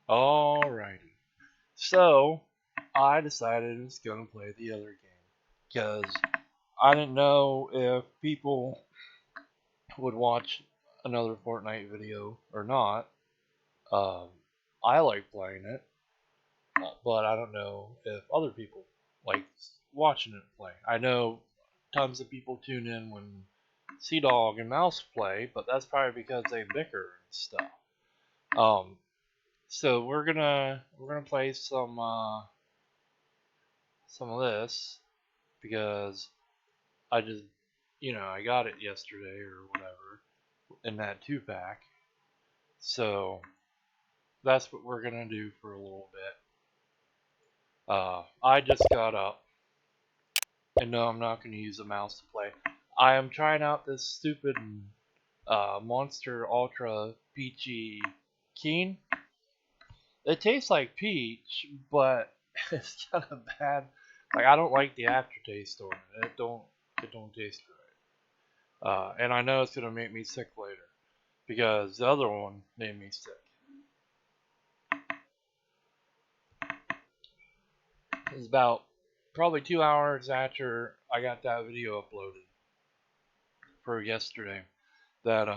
Alrighty. So, I decided I was going to play the other game. Because I didn't know if people would watch another Fortnite video or not. Um, I like playing it, but I don't know if other people like watching it play. I know tons of people tune in when Sea Dog and Mouse play, but that's probably because they bicker and stuff. Um, so we're gonna play some of this because I just I got it yesterday or whatever in that 2 pack. So that's what we're gonna do for a little bit. I just got up, and no, I'm not gonna use a mouse to play. I am trying out this stupid Monster Ultra Peachy Keen. It tastes like peach, but it's kind of bad. Like I don't like the aftertaste on it. It don't taste right. And I know it's gonna make me sick later because the other one made me sick. It was about probably 2 hours after I got that video uploaded for yesterday that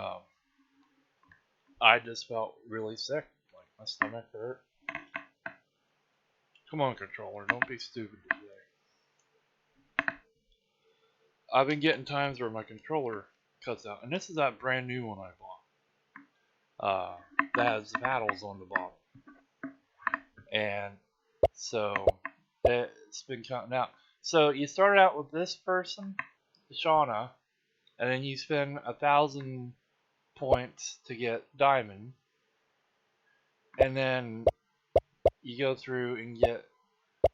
I just felt really sick. Like my stomach hurt. Come on, controller, don't be stupid today. I've been getting times where my controller cuts out, and this is that brand new one I bought. That has the paddles on the bottom, and so it's been cutting out. So you start out with this person, Shauna, and then you spend 1,000 points to get diamond, and then you go through and get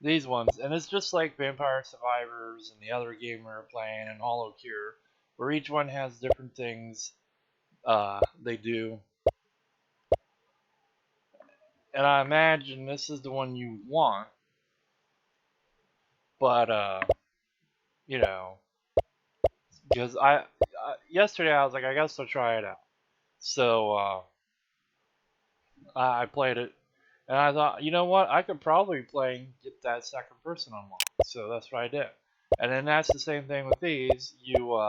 these ones, and it's just like Vampire Survivors and the other game we were playing and Hollow Cure, where each one has different things they do. And I imagine this is the one you want, but you know, because yesterday I was like, I guess I'll try it out. So I played it, and I thought, you know what, I could probably play and get that second person unlocked. So that's what I did. And then that's the same thing with these. You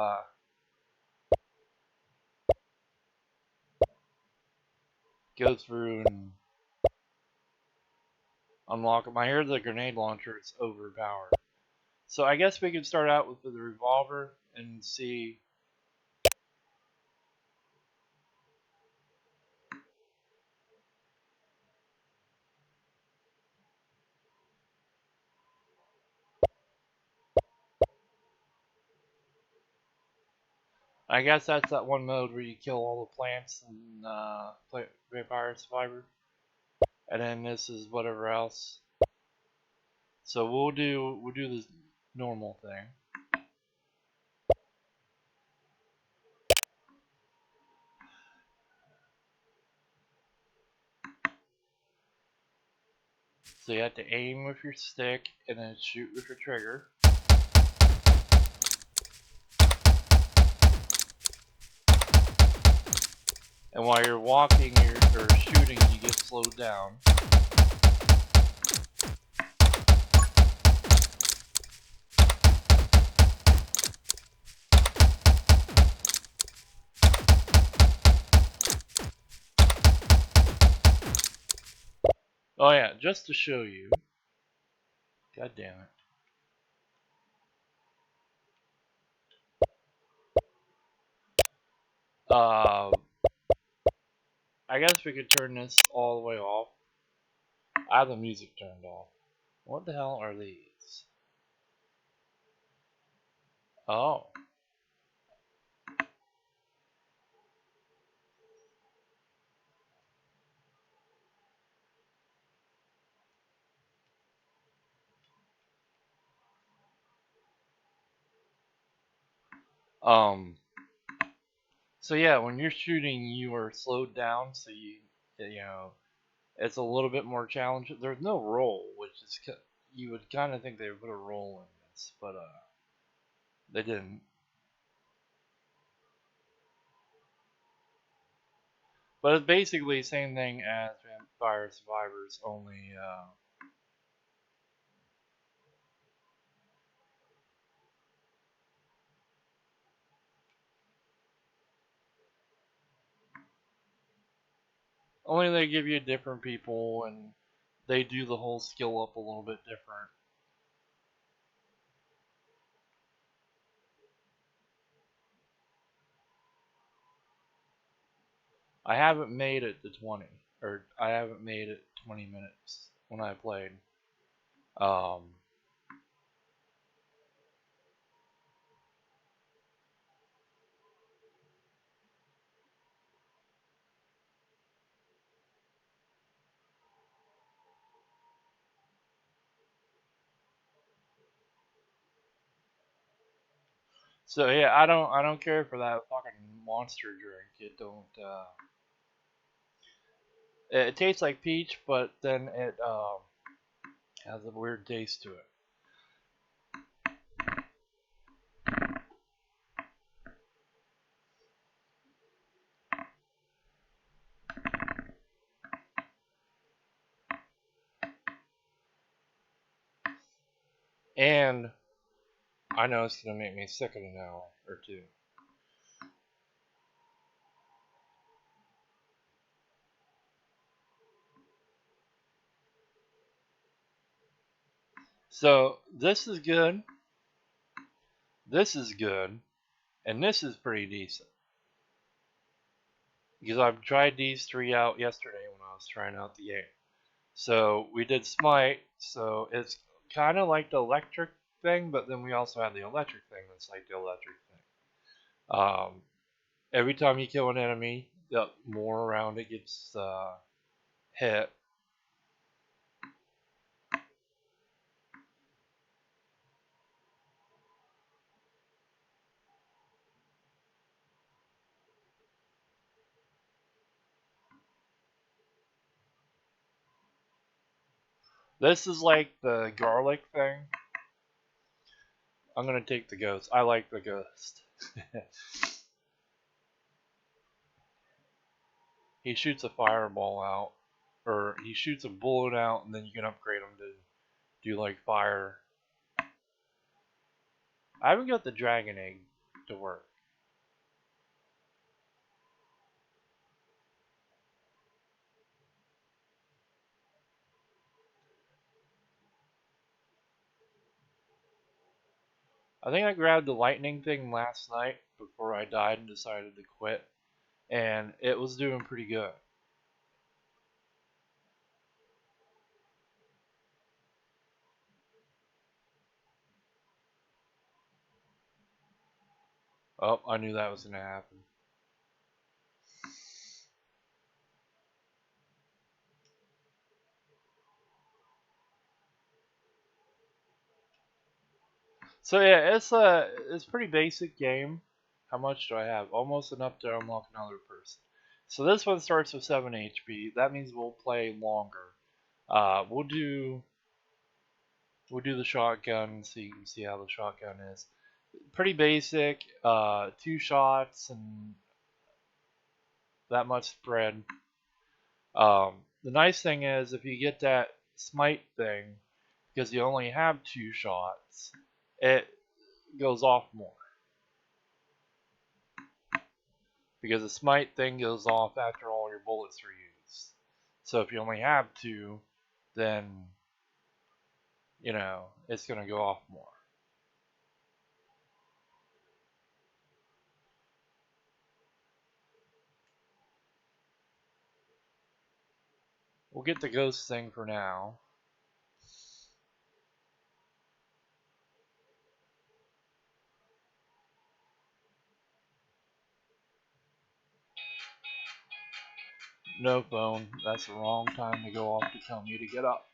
go through and unlock them. I hear the grenade launcher is overpowered. So I guess we could start out with the revolver and see. I guess that's that one mode where you kill all the plants and play Vampire Survivor. And then this is whatever else. So we'll do this normal thing. So you have to aim with your stick and then shoot with your trigger. And while you're walking or shooting, you get slowed down. Oh yeah, just to show you. God damn it. Uh, I guess we could turn this all the way off. I have the music turned off. What the hell are these? Oh. Um. So yeah, when you're shooting, you are slowed down, so it's a little bit more challenging. There's no roll, which is you would kind of think they would put a roll in this, but they didn't. But it's basically the same thing as Fire Survivors only only they give you different people and they do the whole skill up a little bit different. I haven't made it to 20, or I haven't made it 20 minutes when I played. Um, so yeah, I don't care for that fucking monster drink. It don't. It tastes like peach, but then it has a weird taste to it. And I know it's gonna make me sick in an hour or two. So this is good. This is good, and this is pretty decent. Because I've tried these three out yesterday when I was trying out the game. So we did Smite, so it's kind of like the electric thing, but then we also have the electric thing that's like the electric thing. Every time you kill an enemy, the more around it gets hit. This is like the garlic thing. I'm gonna take the ghost. I like the ghost. He shoots a fireball out, or he shoots a bullet out, and then you can upgrade him to do like fire. I haven't got the dragon egg to work. I think I grabbed the lightning thing last night before I died and decided to quit, and it was doing pretty good. Oh, I knew that was gonna happen. So yeah, it's a pretty basic game. How much do I have? Almost enough to unlock another person. So this one starts with 7 HP. That means we'll play longer. Uh, we'll do we'll do the shotgun so you can see how the shotgun is. Pretty basic. Two shots and that much spread. The nice thing is if you get that smite thing, because you only have two shots, it goes off more. Because the smite thing goes off after all your bullets are used. So if you only have two, then it's gonna go off more. We'll get the ghost thing for now. No phone. That's the wrong time to go off to tell me to get up.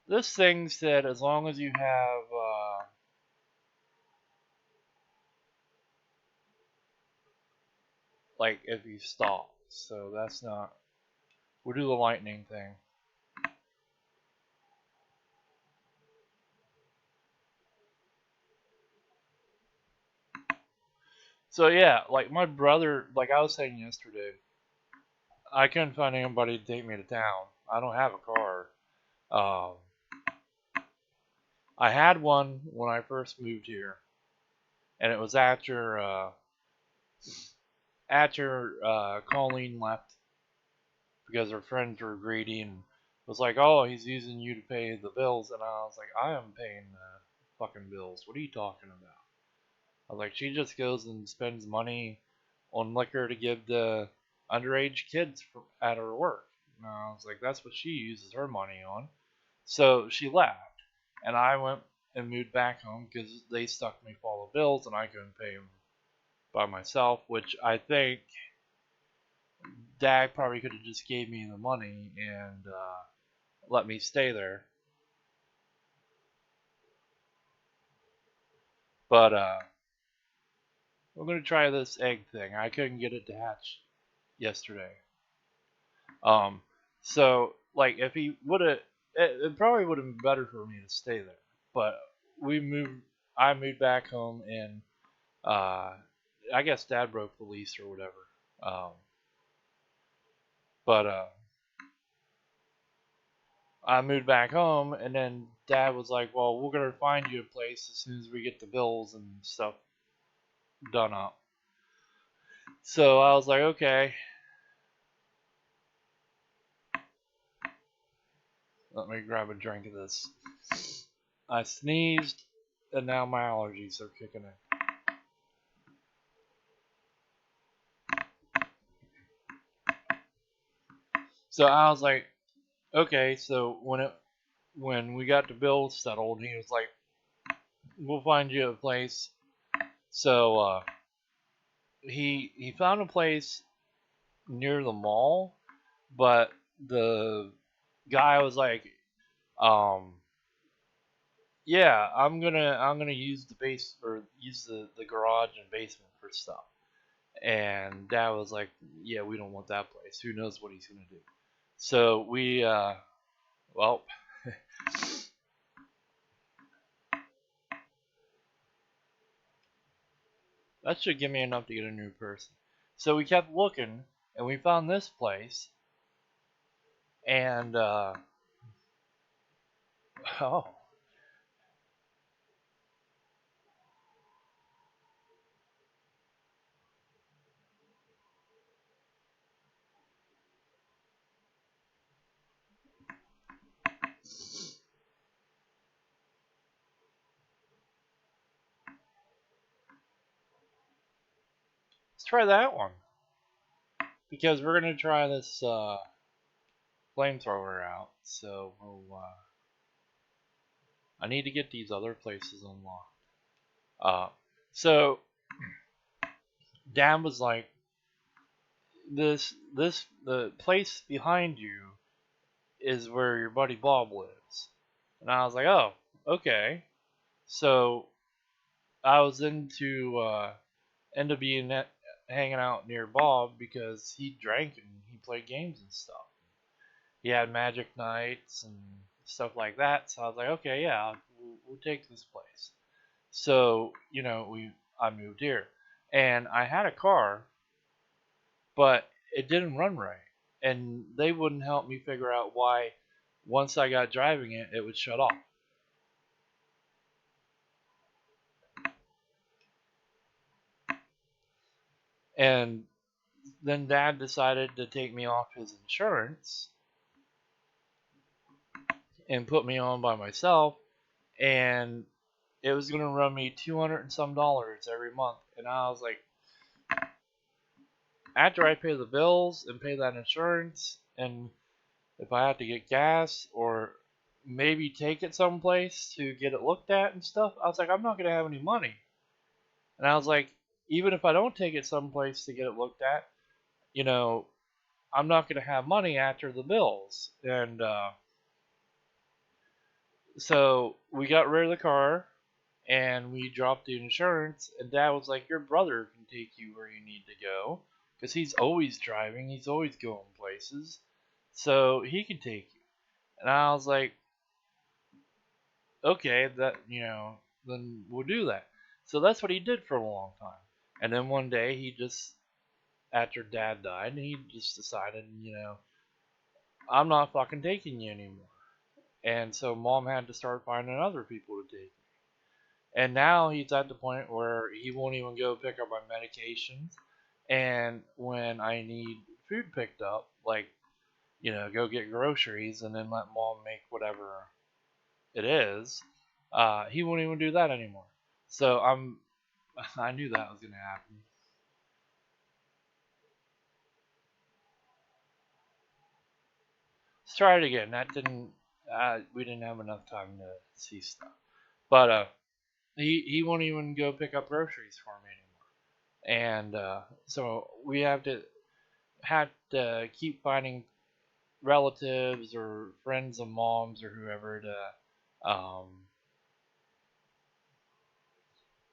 This thing said as long as you have like if you stop. So that's not. We'll do the lightning thing. So yeah, like my brother, like I was saying yesterday, I couldn't find anybody to take me to town. I don't have a car. Um, I had one when I first moved here, and it was after Colleen left because her friends were greedy and was like, "Oh, he's using you to pay the bills," and I was like, "I am paying the fucking bills. What are you talking about?" I was like, "She just goes and spends money on liquor to give the underage kids at her work." And I was like, "That's what she uses her money on." So she left, and I went and moved back home because they stuck me full of bills and I couldn't pay them by myself, which I think Dad probably could have just gave me the money and let me stay there. But we're gonna try this egg thing. I couldn't get it to hatch yesterday. Um, so like if he would have, it probably would have been better for me to stay there. But we moved. I moved back home, and uh, I guess Dad broke the lease or whatever. Um, but I moved back home, and then Dad was like, "Well, we're gonna find you a place as soon as we get the bills and stuff done up." So I was like, "Okay." Let me grab a drink of this. I sneezed, and now my allergies are kicking in. So I was like, "Okay." So when we got the bills settled, he was like, "We'll find you a place." So he found a place near the mall, but the guy was like, um, "Yeah, I'm gonna use the base or use the garage and basement for stuff." And Dad was like, "Yeah, we don't want that place. Who knows what he's gonna do?" So we well, that should give me enough to get a new person. So we kept looking, and we found this place, and oh, let's try that one because we're gonna try this flamethrower out. So I need to get these other places unlocked. Uh, so Dan was like, this the place behind you is where your buddy Bob lives," and I was like, "Oh, okay." So I was into end up being hanging out near Bob because he drank and he played games and stuff. He had magic nights and stuff like that. So I was like, okay, yeah, we'll take this place. So I moved here, and I had a car, but it didn't run right, and they wouldn't help me figure out why. Once I got driving it, it would shut off. And then Dad decided to take me off his insurance and put me on by myself, and it was gonna run me $200 and some every month. And I was like, after I pay the bills and pay that insurance, and if I have to get gas or maybe take it someplace to get it looked at and stuff, I was like, I'm not gonna have any money. And I was like, even if I don't take it someplace to get it looked at, you know, I'm not gonna have money after the bills. And so we got rid of the car and we dropped the insurance. And Dad was like, "Your brother can take you where you need to go because he's always driving, he's always going places, so he can take you." And I was like, "Okay, then we'll do that." So that's what he did for a long time. And then one day he just, after Dad died, he just decided, I'm not fucking taking you anymore. And so Mom had to start finding other people to take. And now he's at the point where he won't even go pick up my medications. And when I need food picked up, like, go get groceries and then let Mom make whatever it is, he won't even do that anymore. So I knew that was gonna happen. Let's try it again. That didn't. We didn't have enough time to see stuff. But he won't even go pick up groceries for me anymore. And so we had to keep finding relatives or friends of Mom's or whoever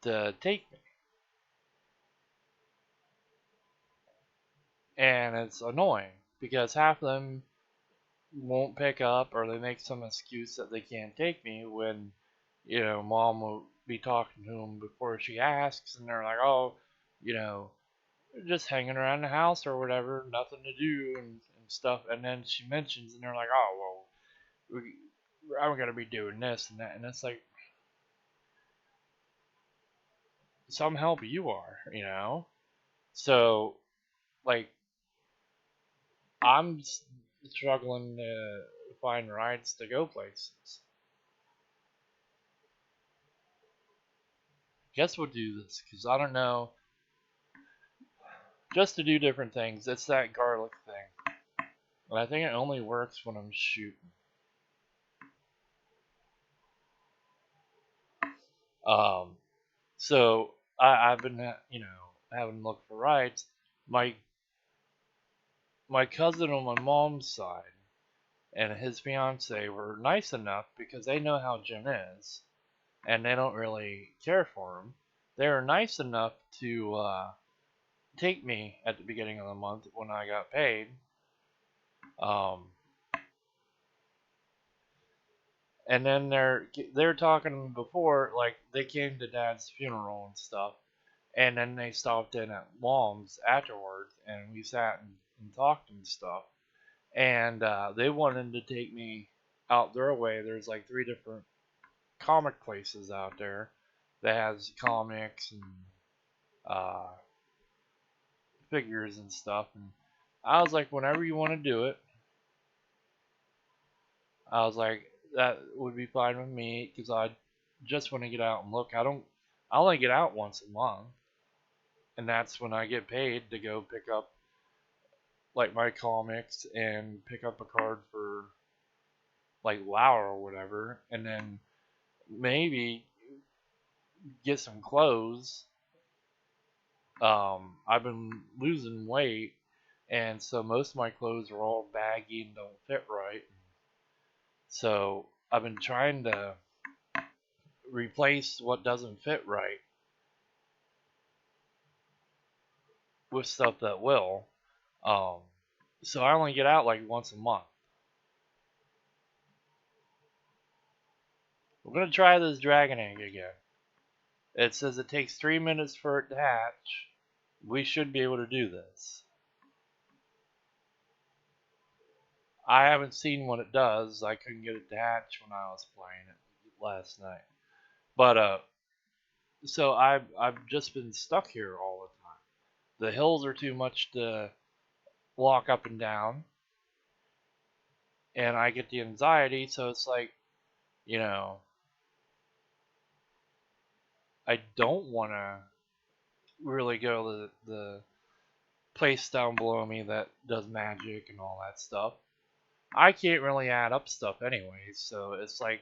to take me. And it's annoying because half of them won't pick up or they make some excuse that they can't take me when, Mom will be talking to them before she asks, and they're like, oh, you know, just hanging around the house or whatever, nothing to do and stuff. And then she mentions, and they're like, oh, well, I'm going to be doing this and that. And it's like, some help you are. So, like, I'm struggling to find rides to go places. Guess we'll do this because I don't know. Just to do different things. It's that garlic thing. And I think it only works when I'm shooting. Um, so I've been, having to look for rides. My my cousin on my mom's side and his fiance were nice enough because they know how Jim is, and they don't really care for him. They were nice enough to take me at the beginning of the month when I got paid. Um, and then they're talking before, like they came to Dad's funeral and stuff, and then they stopped in at Mom's afterwards, and we sat and talked and stuff. And they wanted to take me out their way. There's like 3 different comic places out there that has comics and uh, figures and stuff. And I was like, whenever you want to do it, I was like, that would be fine with me because I just want to get out and look. I only get out once a month, and that's when I get paid to go pick up like my comics and pick up a card for like WoW or whatever, and then maybe get some clothes. I've been losing weight, and so most of my clothes are all baggy and don't fit right. So I've been trying to replace what doesn't fit right with stuff that will. Um, so I only get out like once a month. We're gonna try this dragon egg again. It says it takes 3 minutes for it to hatch. We should be able to do this. I haven't seen what it does. I couldn't get it to hatch when I was playing it last night. But so I've just been stuck here all the time. The hills are too much to walk up and down, and I get the anxiety. So it's like, you know, I don't want to really go to the place down below me that does magic and all that stuff. I can't really add up stuff anyways, so it's like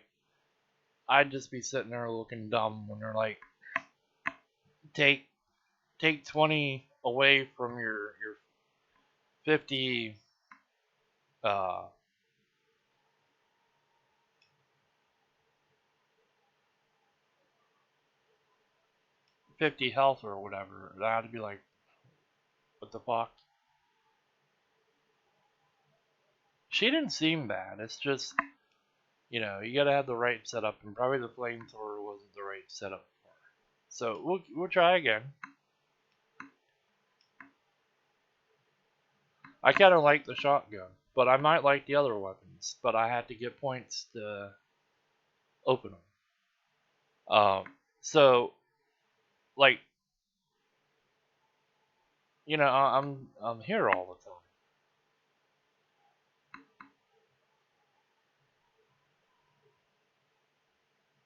I'd just be sitting there looking dumb when they're like, take 20 away from your 50 uh 50 health or whatever. That'd be like, what the fuck? She didn't seem bad. It's just, you gotta have the right setup, and probably the flamethrower wasn't the right setup for her. So we'll try again. I kind of like the shotgun, but I might like the other weapons. But I had to get points to open them. So like I'm here all the time.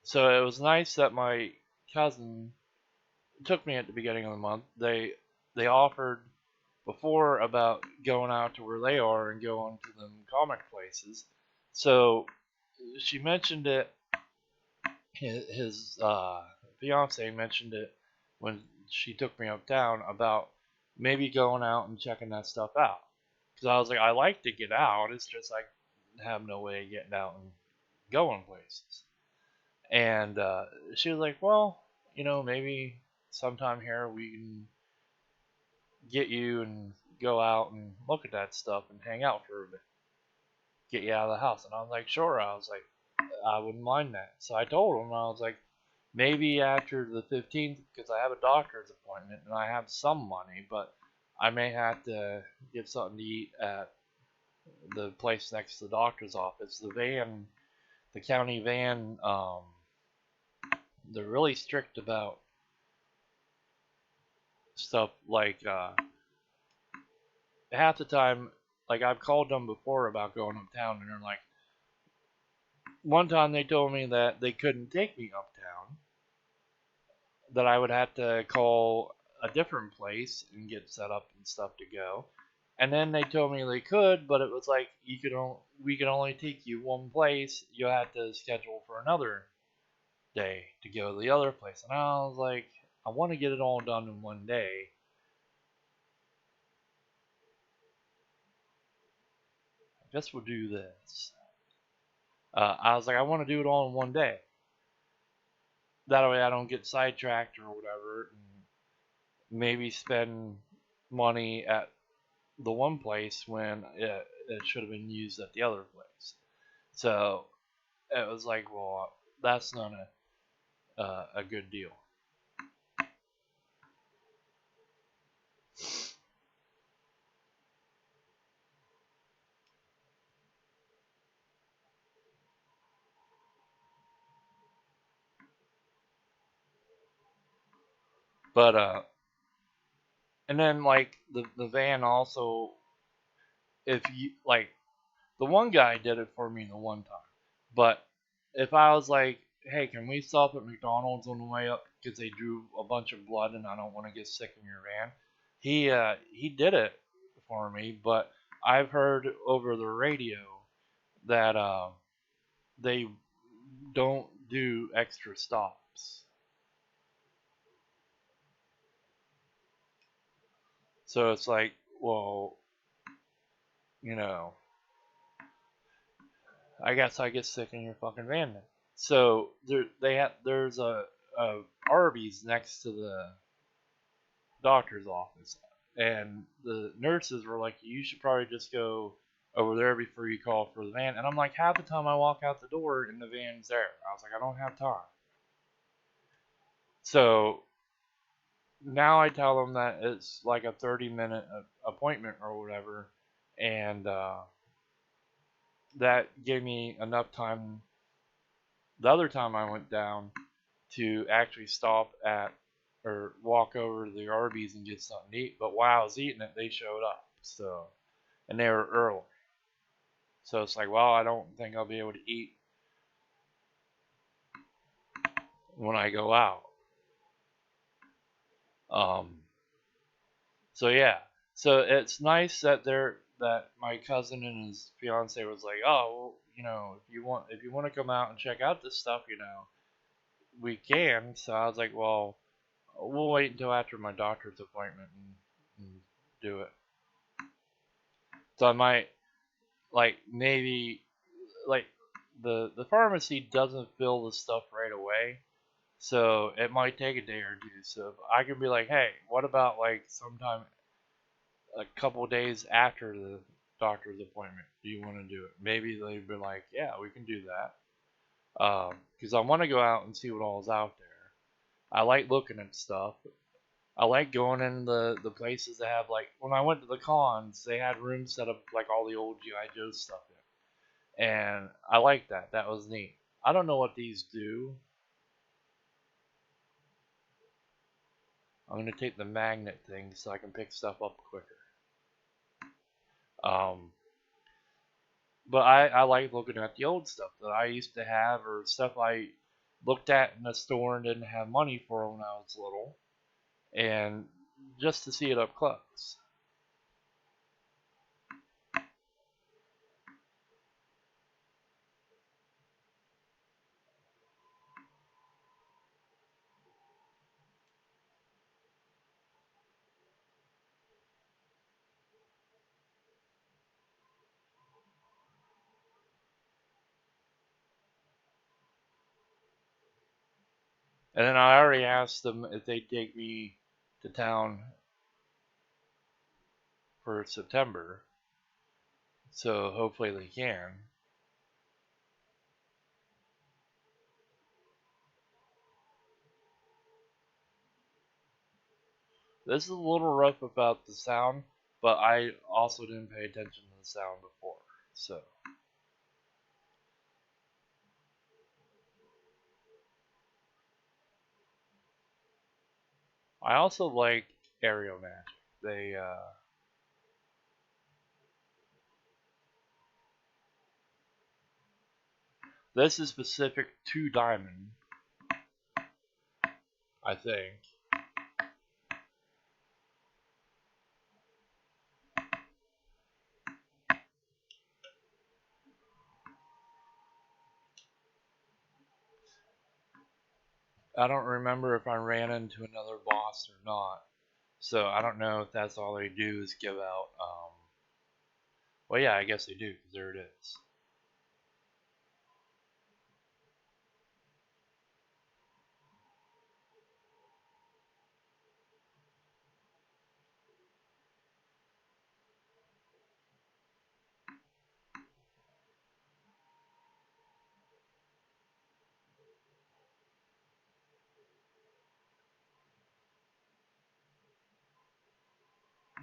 So it was nice that my cousin took me at the beginning of the month. They offered before about going out to where they are and going to them comic places. So she mentioned it. His fiance mentioned it when she took me uptown about maybe going out and checking that stuff out. Because I was like, I like to get out. It's just I have no way of getting out and going places. And she was like, well, maybe sometime here we can get you and go out and look at that stuff and hang out for a bit, get you out of the house. And I was like, sure. I was like, I wouldn't mind that. So I told him, I was like, maybe after the 15th, because I have a doctor's appointment and I have some money, but I may have to get something to eat at the place next to the doctor's office. The county van, they're really strict about stuff like half the time, like I've called them before about going uptown, and they're like, one time they told me that they couldn't take me uptown, that I would have to call a different place and get set up and stuff to go. And then they told me they could, but it was like we could only take you one place. You had to schedule for another day to go to the other place. And I was like, I want to get it all done in one day. I guess we'll do this. I was like, I want to do it all in one day. That way I don't get sidetracked or whatever, and maybe spend money at the one place when it should have been used at the other place. So it was like, well, that's not a good deal. But and then like the van also, if you like, the one guy did it for me the one time, but if I was like, hey, can we stop at McDonald's on the way up because they drew a bunch of blood and I don't want to get sick in your van, he did it for me. But I've heard over the radio that they don't do extra stops. So it's like, well, you know, I guess I get sick in your fucking van then. So there's a Arby's next to the doctor's office, and the nurses were like, you should probably just go over there before you call for the van. And I'm like, half the time I walk out the door and the van's there. I was like, I don't have time. So now I tell them that it's like a 30-minute appointment or whatever, and that gave me enough time the other time I went down to actually stop at or walk over to the Arby's and get something to eat. But while I was eating it, they showed up. So, and they were early. So it's like, well, I don't think I'll be able to eat when I go out. Um, so yeah, so it's nice that that my cousin and his fiance was like, oh, well, if you want to come out and check out this stuff, we can. So I was like, well, we'll wait until after my doctor's appointment and do it. So I might maybe like the pharmacy doesn't fill the stuff right away, so it might take a day or two. So if I can be like, hey, what about like sometime a couple days after the doctor's appointment? Do you want to do it? Maybe they'd be like, yeah, we can do that. Because I want to go out and see what all is out there. I like looking at stuff. I like going in the places that have like when I went to the cons, they had rooms set up like all the old GI Joe stuff in, and I like that. That was neat. I don't know what these do. I'm gonna take the magnet thing so I can pick stuff up quicker. Um, but I like looking at the old stuff that I used to have or stuff I looked at in the store and didn't have money for when I was little, and just to see it up close. And then I already asked them if they'd take me to town for September, so hopefully they can. This is a little rough about the sound, but I also didn't pay attention to the sound before, so. I also like Aerial Magic. They, this is specific to Diamond, I think. I don't remember if I ran into another boss or not, so I don't know if that's all they do is give out, well, yeah, I guess they do, because there it is.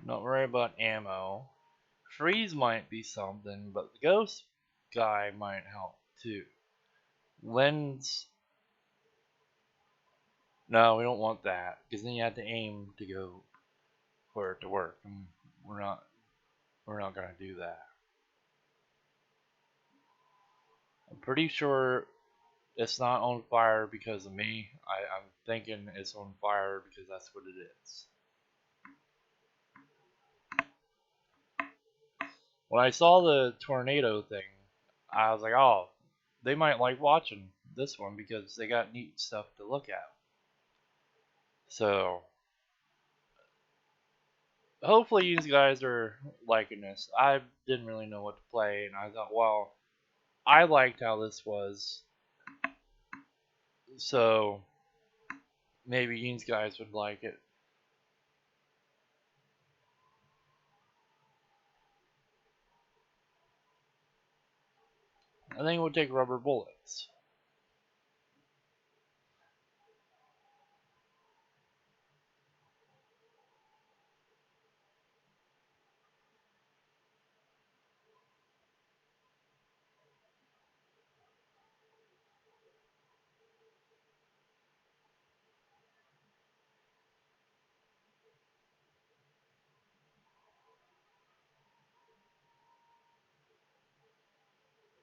Not worry about ammo. Freeze might be something, but the ghost guy might help too. Lens. No, we don't want that because then you have to aim to go for it to work, and we're not. We're not gonna do that. I'm pretty sure it's not on fire because of me. I'm thinking it's on fire because that's what it is. When I saw the tornado thing, I was like, oh, they might like watching this one because they got neat stuff to look at. So hopefully you guys are liking this. I didn't really know what to play, and I thought, well, I liked how this was, so maybe you guys would like it. I think it would take rubber bullets.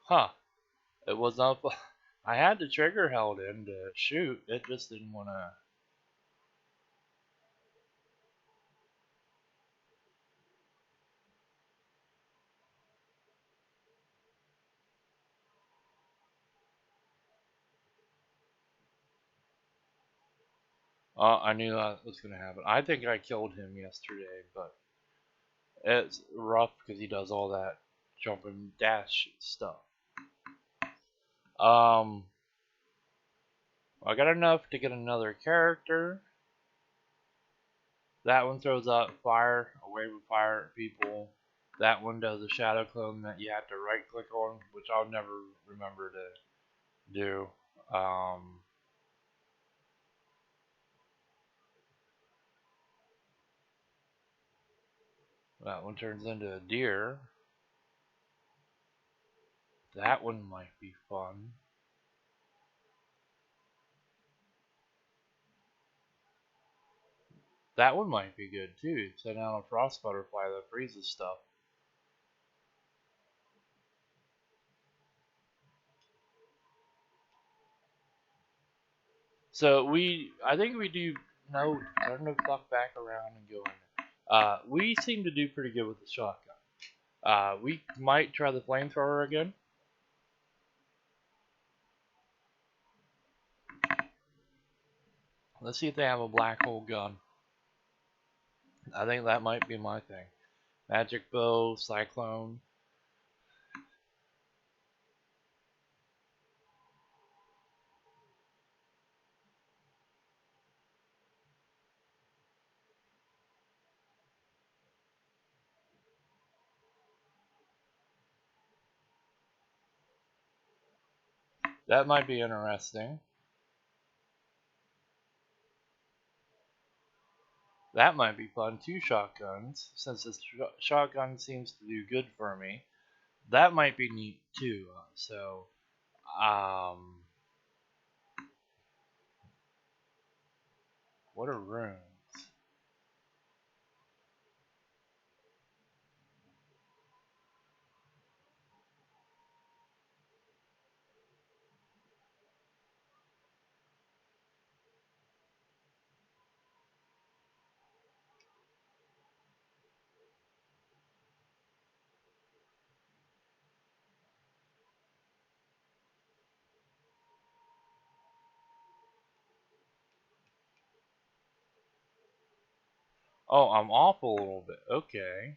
Huh. It was up. I had the trigger held in to shoot. It just didn't want to. I knew that was going to happen. I think I killed him yesterday, but it's rough because he does all that jump and dash stuff. Um, I got enough to get another character. That one throws out fire, a wave of fire at people. That one does a shadow clone that you have to right click on, which I'll never remember to do. Um, That one turns into a deer. That one might be fun. That one might be good too. Send out a frost butterfly that freezes stuff. So I think we do. No, turn the clock back around and go in. We seem to do pretty good with the shotgun. We might try the flamethrower again. Let's see if they have a black hole gun. I think that might be my thing. Magic bow, cyclone. That might be interesting. That might be fun. 2 shotguns, since this shotgun seems to do good for me. That might be neat too. What are runes? Oh, I'm off a little bit. Okay.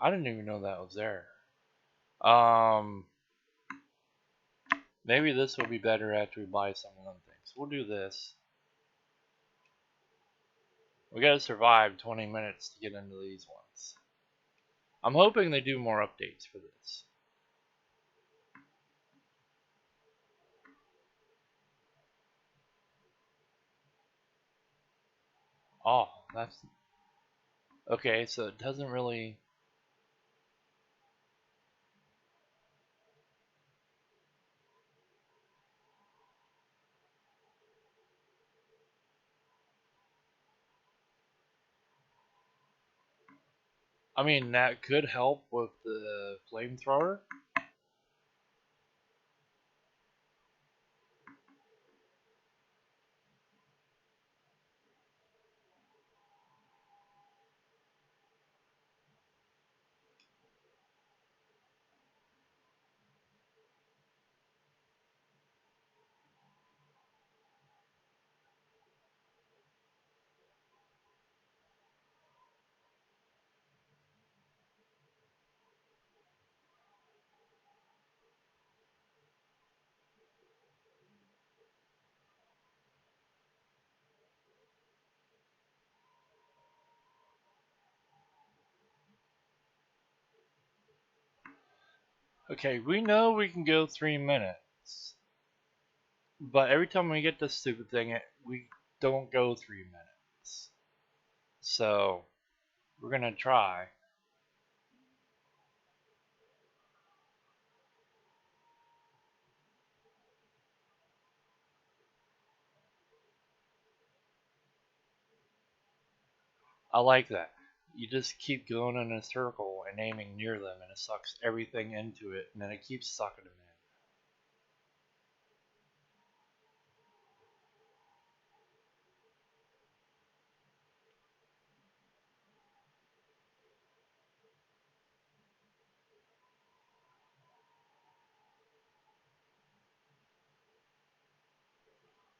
I didn't even know that was there. Um, Maybe this will be better after we buy some of them things. We'll do this. We gotta survive 20 minutes to get into these ones. I'm hoping they do more updates for this. Oh, that's... Okay, so it doesn't really... I mean, that could help with the flamethrower. Okay, we know we can go 3 minutes. But every time we get this stupid thing, we don't go 3 minutes. So, we're gonna try. I like that. You just keep going in a circle and aiming near them, and it sucks everything into it, and then it keeps sucking them in.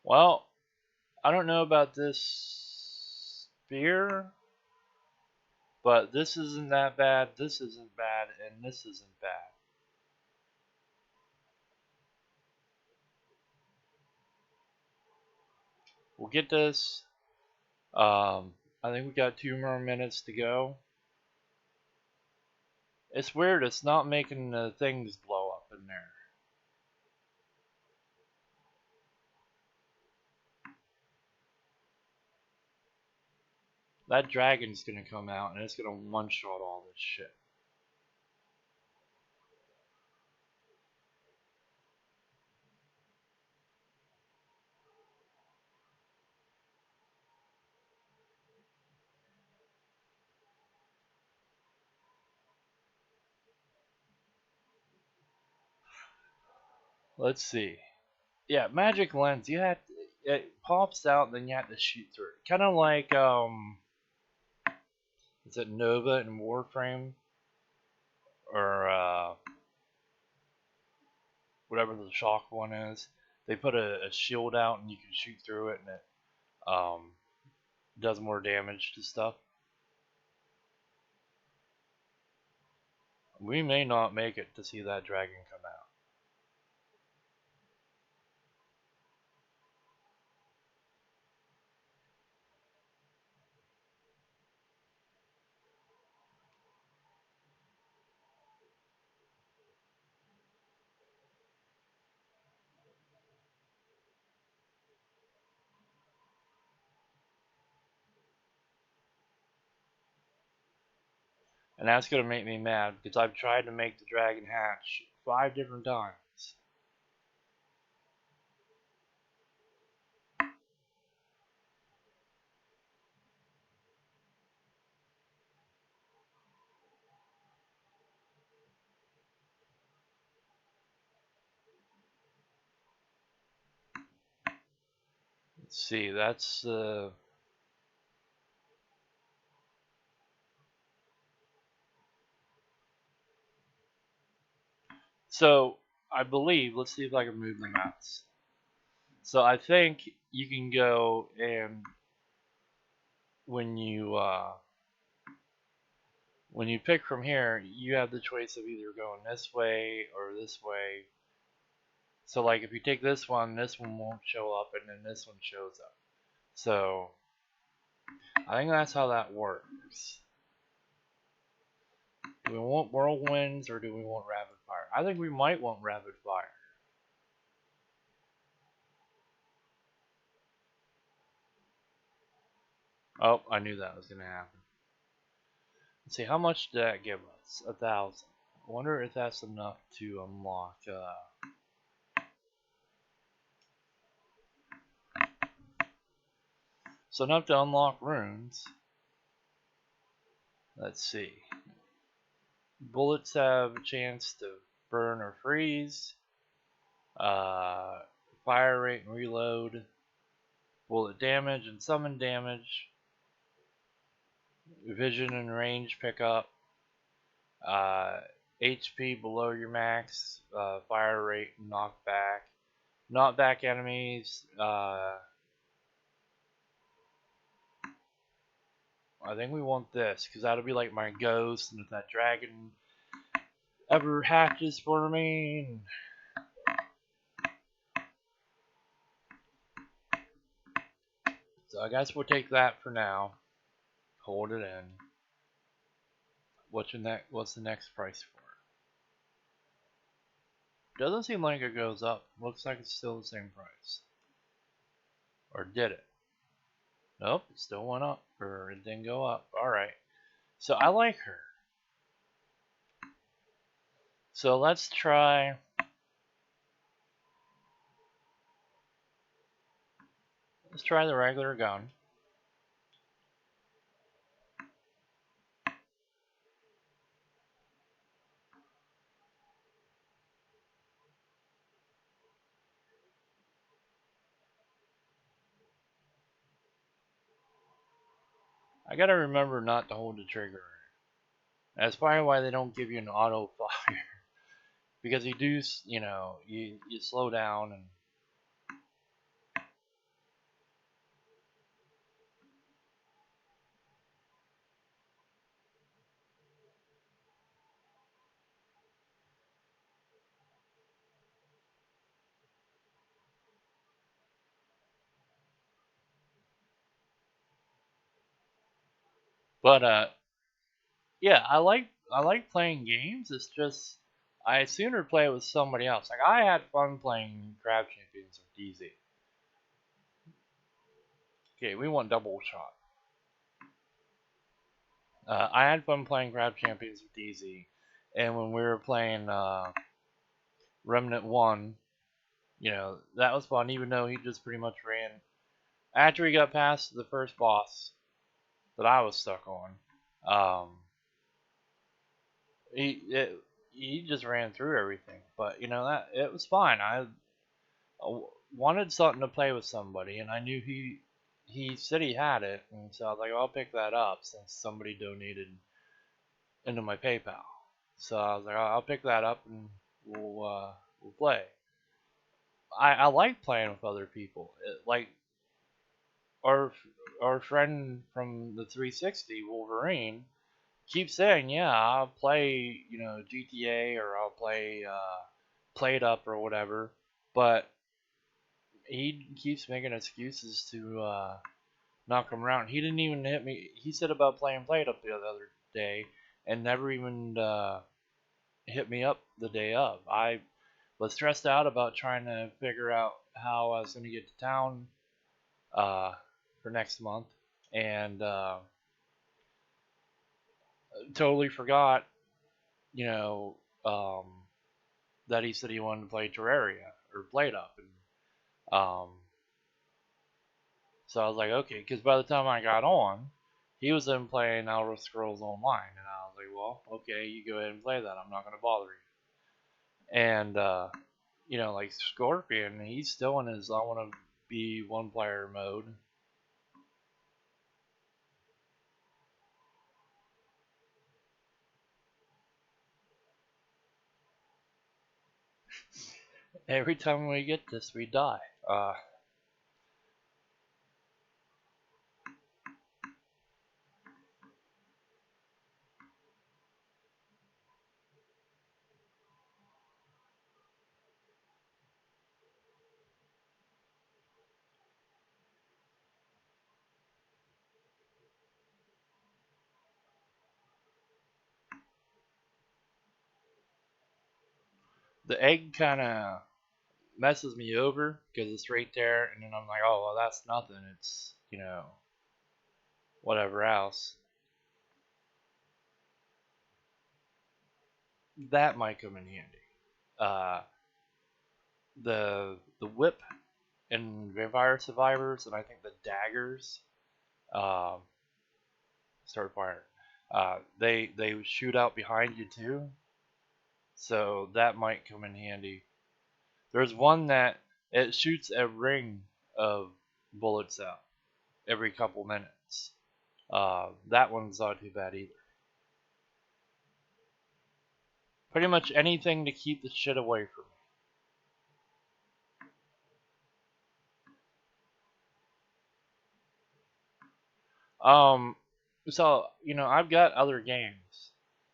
Well, I don't know about this spear, but this isn't that bad, this isn't bad, and this isn't bad. We'll get this. I think we got 2 more minutes to go. It's weird, it's not making the things blow up in there. That dragon's gonna come out and it's gonna one-shot all this shit. Let's see. Yeah, magic lens. You have to, it pops out, then you have to shoot through it. Kind of like is it Nova in Warframe or whatever the shock one is? They put a shield out and you can shoot through it, and it does more damage to stuff. We may not make it to see that dragon come out. And that's going to make me mad because I've tried to make the dragon hatch 5 different times. Let's see, that's so I believe, let's see if I can move the mouse. So I think you can go and when you pick from here, you have the choice of either going this way or this way. So like if you take this one won't show up, and then this one shows up. So I think that's how that works. Do we want whirlwinds or do we want rapid fire? I think we might want rapid fire. Oh, I knew that was going to happen. Let's see, how much did that give us? 1,000. I wonder if that's enough to unlock. So enough to unlock runes. Let's see. Bullets have a chance to burn or freeze. Fire rate and reload. Bullet damage and summon damage. Vision and range pickup. HP below your max. Fire rate and knockback. Knockback enemies. I think we want this because that'll be like my ghost, and if that dragon ever hatches for me. So I guess we'll take that for now. Hold it in. What's the next price for it? Doesn't seem like it goes up. Looks like it's still the same price. Or did it? Nope, it still went up. Or it didn't go up. Alright. So I like her. So let's try. Let's try the regular gun. I gotta remember not to hold the trigger. That's probably why they don't give you an auto fire. Because you do, you slow down and. But yeah, I like playing games. It's just I sooner play it with somebody else. Like I had fun playing Crab Champions with DZ. Okay, we want double shot. I had fun playing Craft Champions with DZ, and when we were playing Remnant 1, that was fun, even though he just pretty much ran. After he got past the first boss that I was stuck on, um, he it, he just ran through everything. But that it was fine. I wanted something to play with somebody, and I knew he said he had it, and so I was like, well, I'll pick that up since somebody donated into my PayPal. So I was like, I'll pick that up and we'll play. I like playing with other people. Like our our friend from the 360, Wolverine, keeps saying, yeah, I'll play GTA or I'll play Played Up or whatever, but he keeps making excuses to not come around. He didn't even hit me. He said about playing Played Up the other day and never even hit me up the day of. I was stressed out about trying to figure out how I was going to get to town uh, for next month, and totally forgot, you know, um, that he said he wanted to play Terraria or Played Up, and so I was like, okay, because by the time I got on, he was then playing Elder Scrolls Online, and I was like, well, okay, you go ahead and play that. I'm not going to bother you. And like Scorpion, he's still in his I want to be one player mode. Every time we get this, we die. The egg kind of messes me over because it's right there, and then I'm like, oh, well, that's nothing. It's, whatever else. That might come in handy. Uh, the whip in Vampire Survivors, and I think the daggers, um, start fire. They shoot out behind you too, so that might come in handy. There's one that it shoots a ring of bullets out every couple minutes. That one's not too bad either. Pretty much anything to keep the shit away from me. Um, so I've got other games,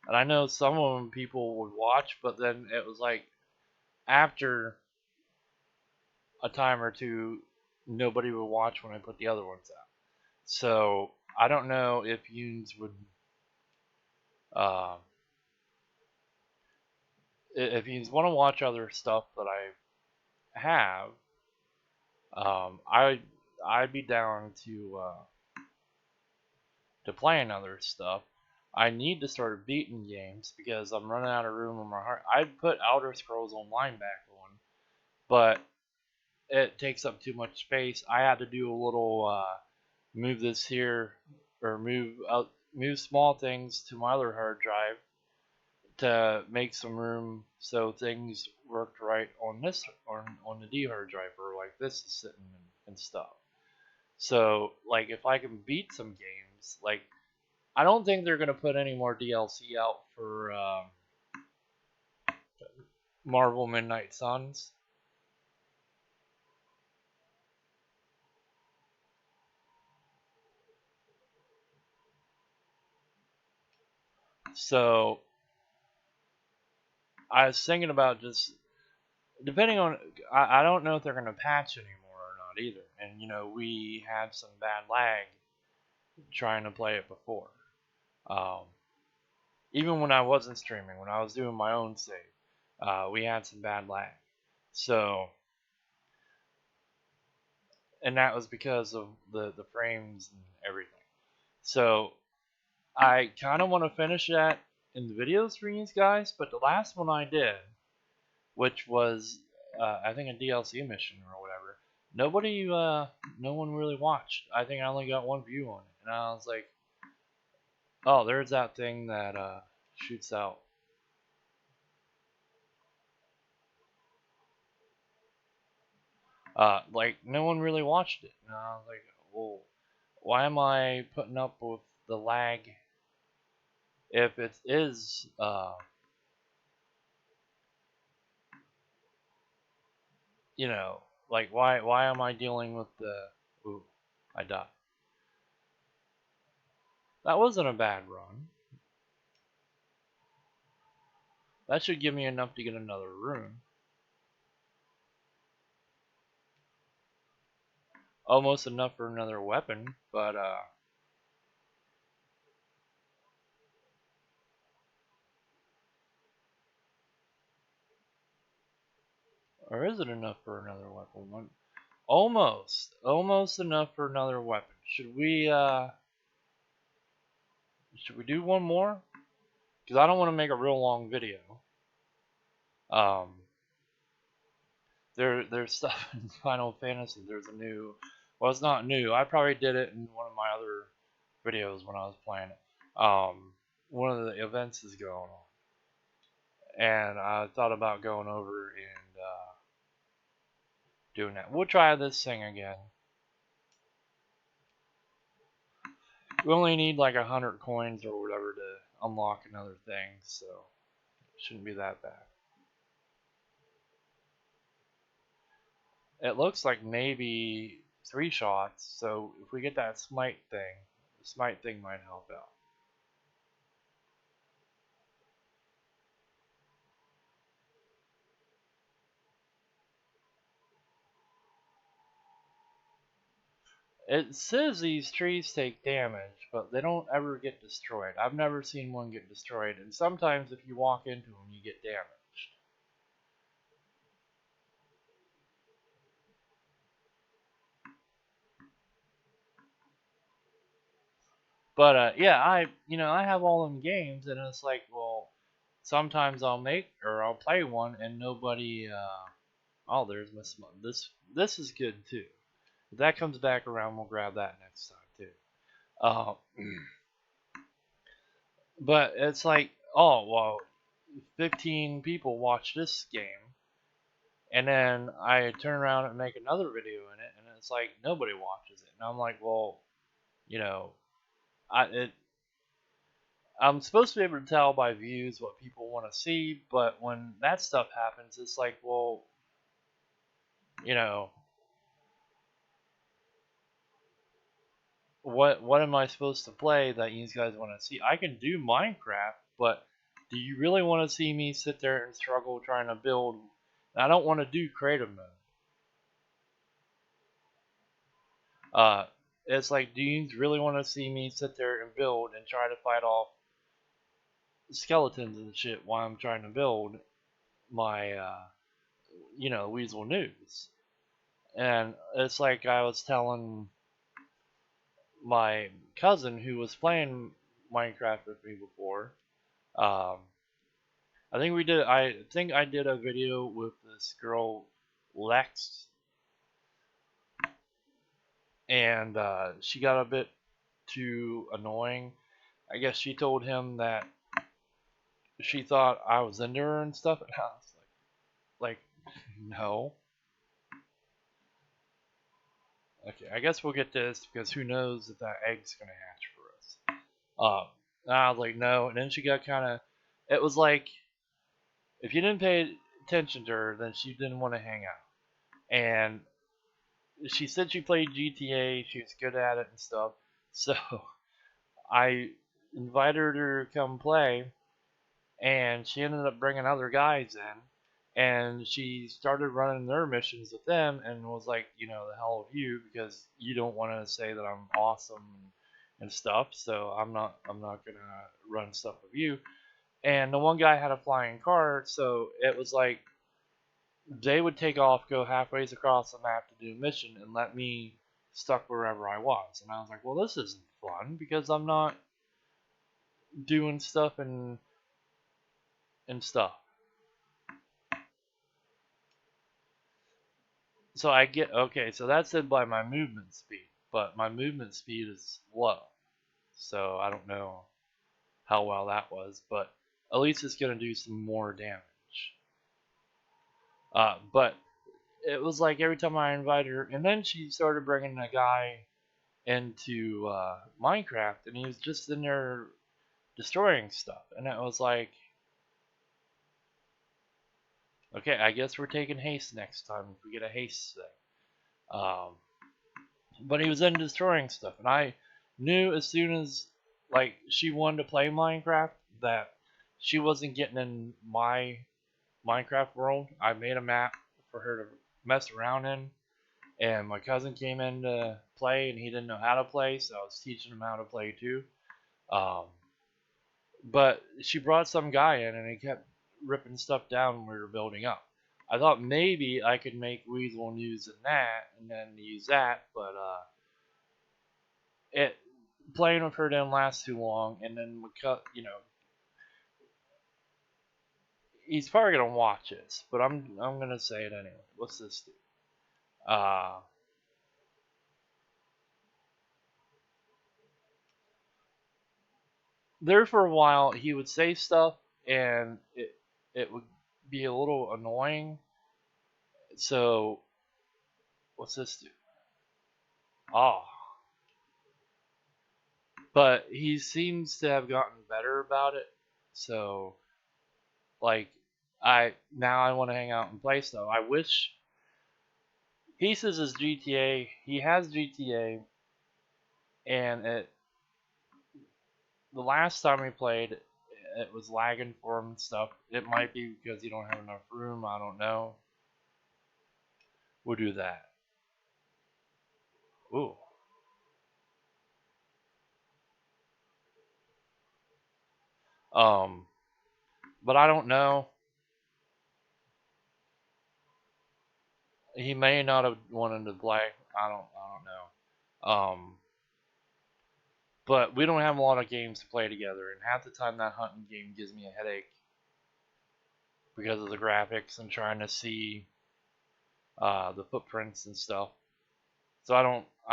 and I know some of them people would watch, but then it was like after a time or two, nobody would watch when I put the other ones out. So I don't know if you would, uh, if you want to watch other stuff that I have, I'd be down to playing other stuff. I need to start beating games because I'm running out of room in my heart. I'd put Elder Scrolls Online back on, but it takes up too much space. I had to do a little move this here or move small things to my other hard drive to make some room so things worked right on this or on the D hard drive or like this is sitting and stuff. So like if I can beat some games, like I don't think they're gonna put any more DLC out for Marvel Midnight Suns. So I was thinking about just depending on I don't know if they're gonna patch anymore or not either. And we had some bad lag trying to play it before. Um, Even when I wasn't streaming, when I was doing my own save, we had some bad lag. So, and that was because of the frames and everything. So, I kind of want to finish that in the videos for you guys, but the last one I did, which was I think a DLC mission or whatever, no one really watched. I think I only got one view on it, and I was like, oh, there's that thing that shoots out. Like no one really watched it, and I was like, well, why am I putting up with the lag if it is you know, like why am I dealing with the ooh, I died. That wasn't a bad run. That should give me enough to get another rune. Almost enough for another weapon, but or is it enough for another weapon? Almost enough for another weapon. Should we do one more? Because I don't want to make a real long video. Um, there's stuff in Final Fantasy. There's a new, well, it's not new. I probably did it in one of my other videos when I was playing it. One of the events is going on, and I thought about going over and doing that. We'll try this thing again. We only need like 100 coins or whatever to unlock another thing, so it shouldn't be that bad. It looks like maybe 3 shots, so if we get that smite thing, the smite thing might help out. It says these trees take damage, but they don't ever get destroyed. I've never seen one get destroyed, and sometimes if you walk into them, you get damaged. But yeah, I have all them games, and it's like, well, sometimes I'll play one, and nobody. Oh, there's my this is good too. If that comes back around, we'll grab that next time too. Uh, but it's like, oh well, 15 people watch this game, and then I turn around and make another video in it, and it's like nobody watches it, and I'm like, well, you know, I it I'm supposed to be able to tell by views what people want to see, but when that stuff happens, it's like, well, you know, what am I supposed to play that you guys want to see? I can do Minecraft, but do you really want to see me sit there and struggle trying to build? I don't want to do creative mode. Uh, it's like, do you really want to see me sit there and build and try to fight off skeletons and shit while I'm trying to build my, Weasel News? And it's like I was telling my cousin who was playing Minecraft with me before. Um, I think I did a video with this girl Lex, and she got a bit too annoying. I guess she told him that she thought I was into her and stuff, and I was like no. Okay, I guess we'll get this because who knows if that egg's gonna hatch for us. I was like no, and then she got kind of. It was like if you didn't pay attention to her, then she didn't want to hang out. And she said she played GTA, she was good at it and stuff. So I invited her to come play, and she ended up bringing other guys in, and she started running their missions with them, and was like, the hell of you, because you don't want to say that I'm awesome and stuff. So I'm not gonna run stuff with you. And the one guy had a flying car, so it was like they would take off, go halfway across the map to do a mission, and let me stuck wherever I was. And I was like, well, this isn't fun because I'm not doing stuff and stuff. So I get okay. So that's said by my movement speed, but my movement speed is low. So I don't know how well that was, but at least it's gonna do some more damage. But it was like every time I invited her, and then she started bringing a guy into Minecraft, and he was just in there destroying stuff, and it was like, okay, I guess we're taking haste next time if we get a haste thing. But he was in destroying stuff, and I knew as soon as like she wanted to play Minecraft that she wasn't getting in my Minecraft world. I made a map for her to mess around in, and my cousin came in to play, and he didn't know how to play, so I was teaching him how to play too. Um, but she brought some guy in, and he kept ripping stuff down when we were building up. I thought maybe I could make Weasel News in that, and then use that, but it playing with her didn't last too long, and then he's probably gonna watch this, but I'm gonna say it anyway. What's this do? Uh, there for a while he would say stuff, and it would be a little annoying. So what's this do? Oh, but he seems to have gotten better about it. So like I want to hang out and play stuff. I wish he says his GTA. He has GTA, and the last time we played, it was lagging for him and stuff. It might be because you don't have enough room. I don't know. We'll do that. Ooh. Um, but I don't know. He may not have wanted to play. I don't know. But we don't have a lot of games to play together, and half the time that hunting game gives me a headache because of the graphics and trying to see the footprints and stuff. So I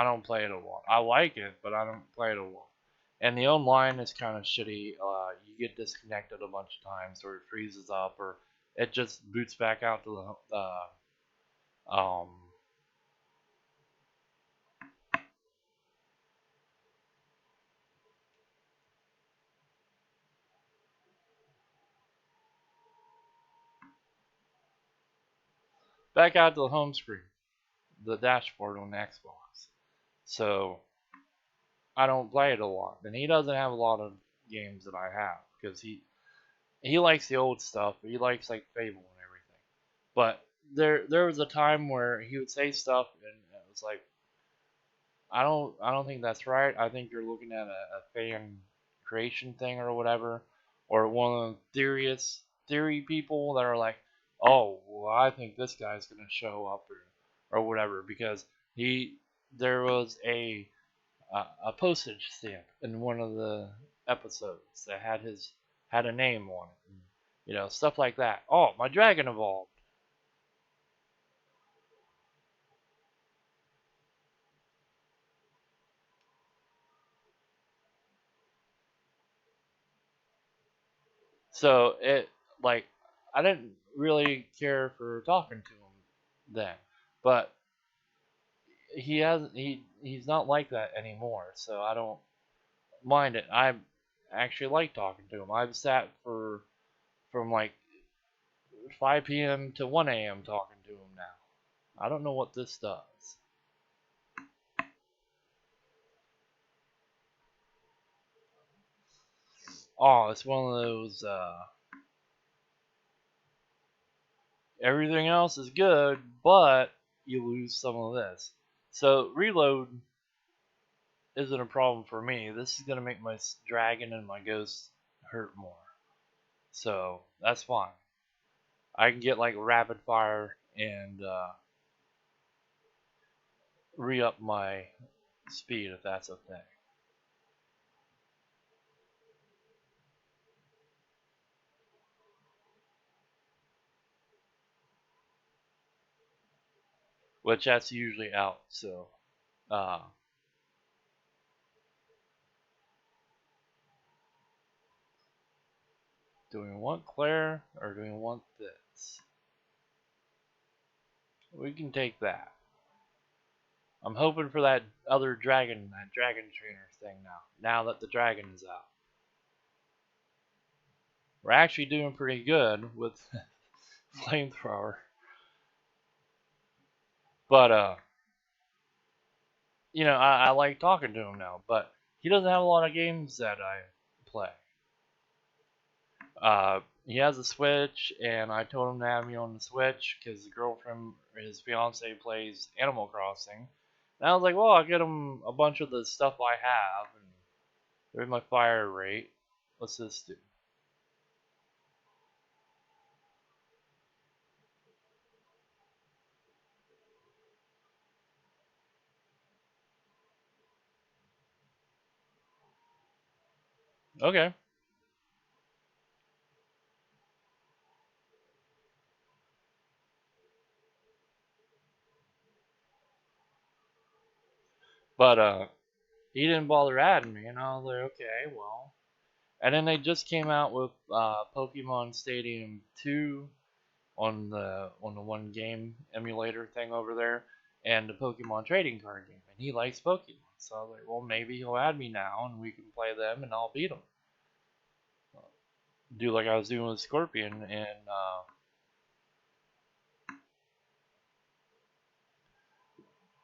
don't play it a lot. I like it, but I don't play it a lot. And the online is kind of shitty. You get disconnected a bunch of times, or it freezes up, or it just boots back out to the back out to the home screen, the dashboard on the Xbox. So I don't play it a lot, and he doesn't have a lot of games that I have because he likes the old stuff. He likes like Fable and everything. But there was a time where he would say stuff, and it was like I don't think that's right. I think you're looking at a fan creation thing or whatever, or one of the theory people that are like, oh, well, I think this guy's gonna show up or whatever because he there was a postage stamp in one of the episodes that had a name on it, and, stuff like that. Oh, my dragon evolved. So it like I didn't really care for talking to him then, but he's not like that anymore. So I don't mind it. I actually like talking to him. I've sat from like 5 p.m. to 1 a.m. talking to him now. I don't know what this does. Oh, it's one of those. Everything else is good, but you lose some of this. So reload isn't a problem for me. This is gonna make my dragon and my ghost hurt more. So that's fine. I can get like rapid fire and re up my speed if that's a thing. which that's usually out. So, do we want Claire or do we want this? We can take that. I'm hoping for that other dragon, that dragon trainer thing now that the dragon is out. We're actually doing pretty good with flamethrower. But, you know, I like talking to him now, but he doesn't have a lot of games that I play. He has a Switch, and I told him to have me on the Switch because the girlfriend, his fiance, plays Animal Crossing. And I was like, well, I'll get him a bunch of the stuff I have, and there's my fire rate. What's this do? Okay. But, he didn't bother adding me, and I was like, okay, well. And then they just came out with Pokemon Stadium 2 on the one game emulator thing over there, and the Pokemon trading card game, and he likes Pokemon. So I was like, well, maybe he'll add me now, and we can play them, and I'll beat him. Do like I was doing with Scorpion, and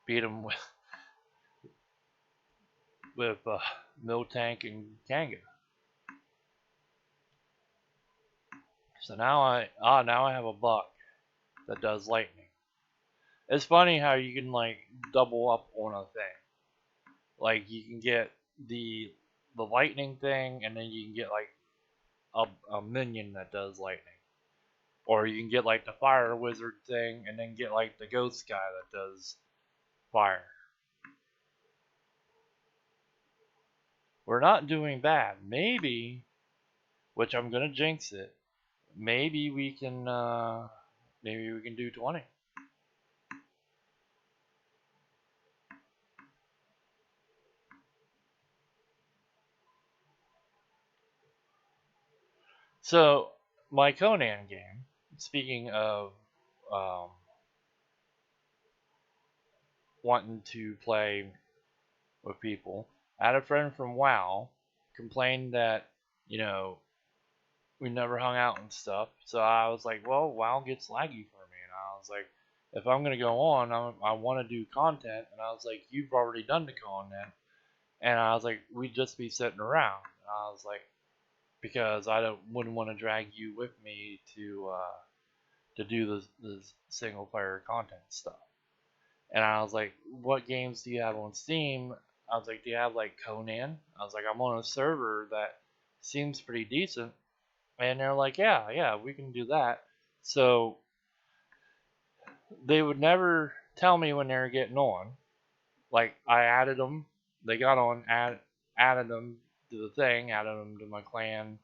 beat him with Miltank and Kanga. So now I have a buck that does lightning. It's funny how you can like double up on a thing. Like you can get the lightning thing, and then you can get like a minion that does lightning, or you can get like the fire wizard thing, and then get like the ghost guy that does fire. We're not doing bad. Maybe, which I'm gonna jinx it. Maybe we can do 20. So my Conan game. Speaking of um, wanting to play with people, I had a friend from WoW complained that you know we never hung out and stuff. So I was like, well, WoW gets laggy for me, and I was like, if I'm gonna go on, I want to do content, and I was like, you've already done the content, and I was like, we'd just be sitting around. And I was like, because I wouldn't want to drag you with me to do the single player content stuff. And I was like, what games do you have on Steam? I was like, do you have like Conan? I was like, I'm on a server that seems pretty decent. And they're like, yeah, we can do that. So they would never tell me when they were getting on. Like, I added them, they got on, added them to the thing, added them to my clan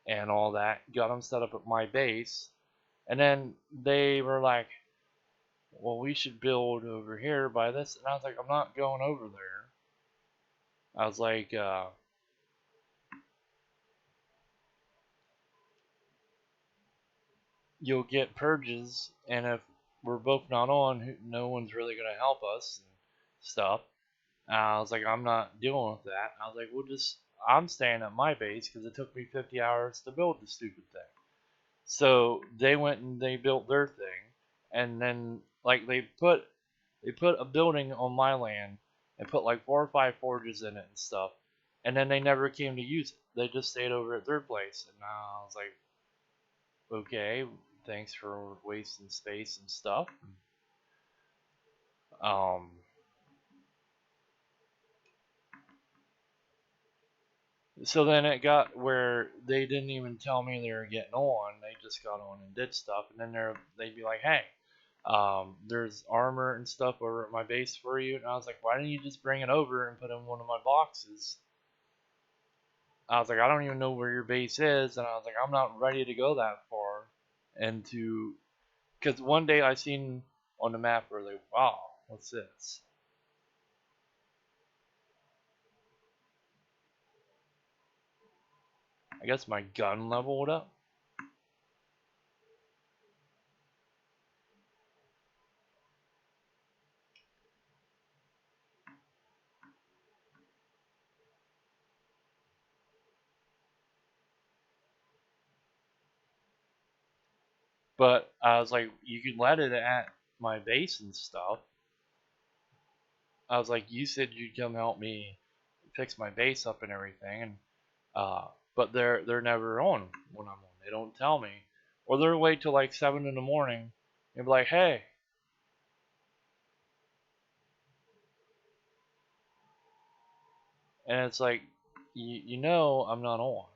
and all that, got them set up at my base. And then they were like, well, we should build over here by this. And I was like, I'm not going over there. I was like, you'll get purges, and if we're both not on, no one's really going to help us and stuff. And I was like, I'm not dealing with that. I was like, I'm staying at my base because it took me 50 hours to build the stupid thing. So they went and they built their thing, and then like they put a building on my land and put like 4 or 5 forges in it and stuff, and then they never came to use it. They just stayed over at their place, and I was like, okay, thanks for wasting space and stuff. Um, so then it got where they didn't even tell me they were getting on. They just got on and did stuff, and then they'd be like, hey, there's armor and stuff over at my base for you. And I was like, why didn't you just bring it over and put it in one of my boxes? I was like, I don't even know where your base is, and I was like, I'm not ready to go that far. And because one day I seen on the map were like, wow, what's this? I guess my gun leveled up. But I was like, you could let it at my base and stuff. I was like, you said you'd come help me fix my base up and everything, and but they're never on when I'm on. They don't tell me, or they'll wait till like 7 in the morning and be like, hey. And it's like, you know I'm not on.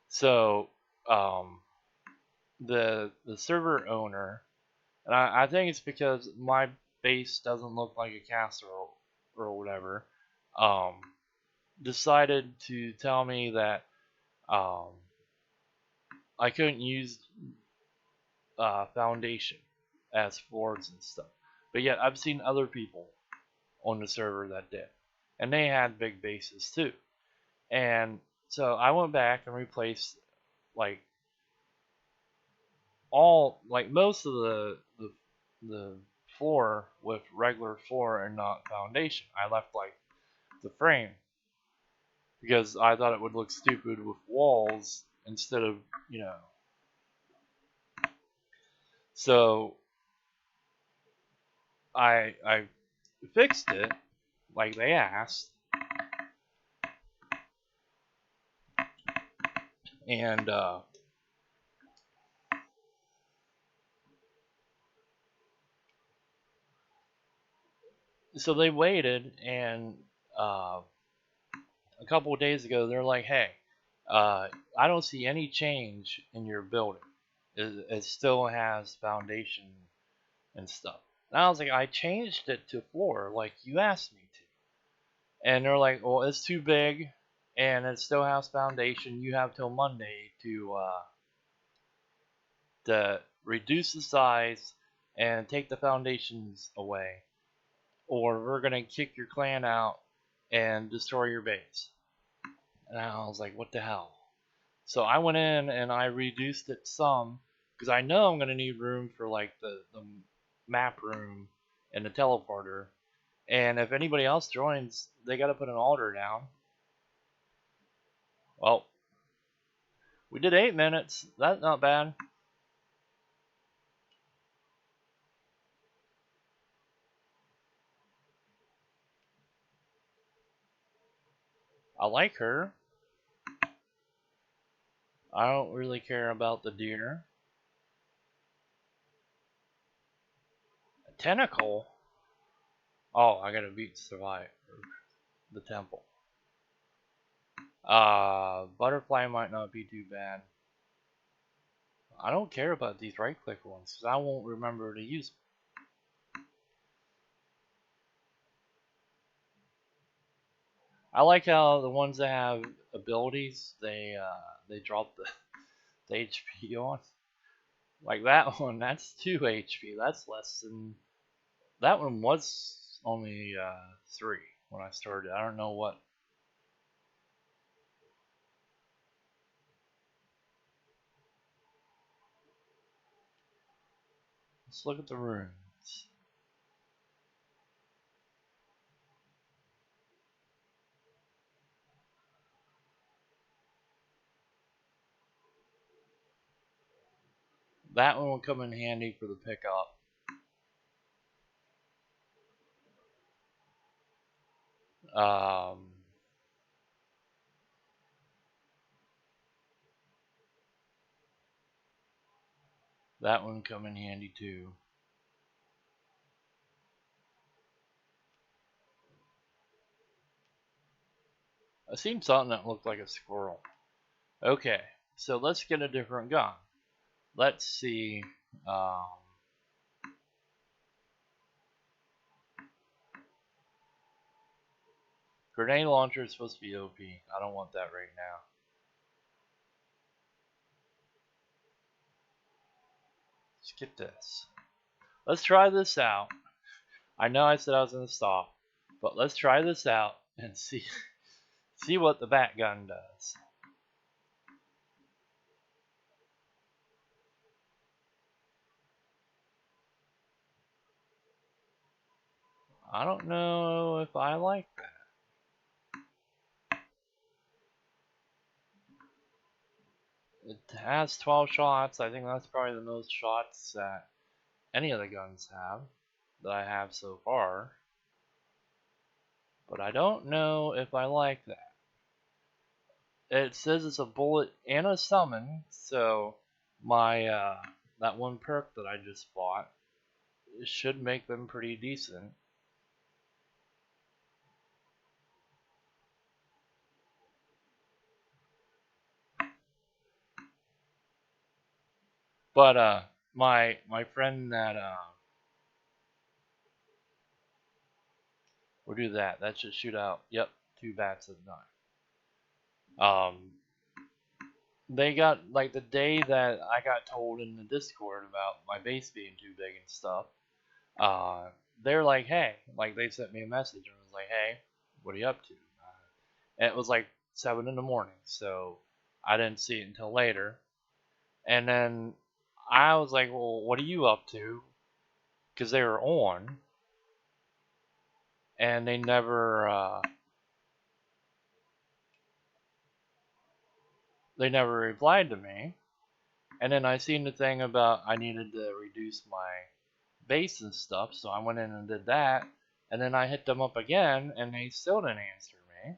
So the server owner, and I think it's because my base doesn't look like a castle or whatever, um, decided to tell me that um, I couldn't use foundation as floors and stuff. But yet I've seen other people on the server that did, and they had big bases too. And so I went back and replaced like most of the floor with regular floor and not foundation. I left like the frame because I thought it would look stupid with walls instead of, you know. So I fixed it like they asked, and so they waited, and a couple of days ago they're like, hey, I don't see any change in your building. It still has foundation and stuff. And I was like, I changed it to floor like you asked me to. And they're like, well, it's too big, and it still has foundation. You have till Monday to reduce the size and take the foundations away, or we're gonna kick your clan out and destroy your base. And I was like, what the hell? So I went in and I reduced it some because I know I'm gonna need room for like the map room and the teleporter. And if anybody else joins, they gotta put an altar down. Well, we did 8 minutes. That's not bad. I like her. I don't really care about the deer. A tentacle? Oh, I gotta beat survive the temple. Butterfly might not be too bad. I don't care about these right click ones because I won't remember to use them. I like how the ones that have abilities they drop the HP on. Like that one, that's 2 HP. That's less than that one was only 3 when I started. I don't know what. Let's look at the runes. That one will come in handy for the pickup. Um, that one come in handy too. I seen something that looked like a squirrel. Okay, so let's get a different gun. Let's see. Um, Grenade launcher is supposed to be OP. I don't want that right now. Skip this. Let's try this out. I know I said I was gonna stop, but let's try this out and see what the bat gun does. I don't know if I like that. It has 12 shots. I think that's probably the most shots that any of the guns have that I have so far. But I don't know if I like that. It says it's a bullet and a summon, so my that one perk that I just bought should make them pretty decent. But my friend that will do that. That should shoot out. Yep, 2 bats at a time. They got like the day that I got told in the Discord about my base being too big and stuff. Uh, they're like, hey, like they sent me a message and was like, hey, what are you up to? And it was like 7 in the morning, so I didn't see it until later. And then I was like, well, what are you up to? Because they were on, and they never replied to me. And then I seen the thing about I needed to reduce my base and stuff, so I went in and did that. And then I hit them up again, and they still didn't answer me.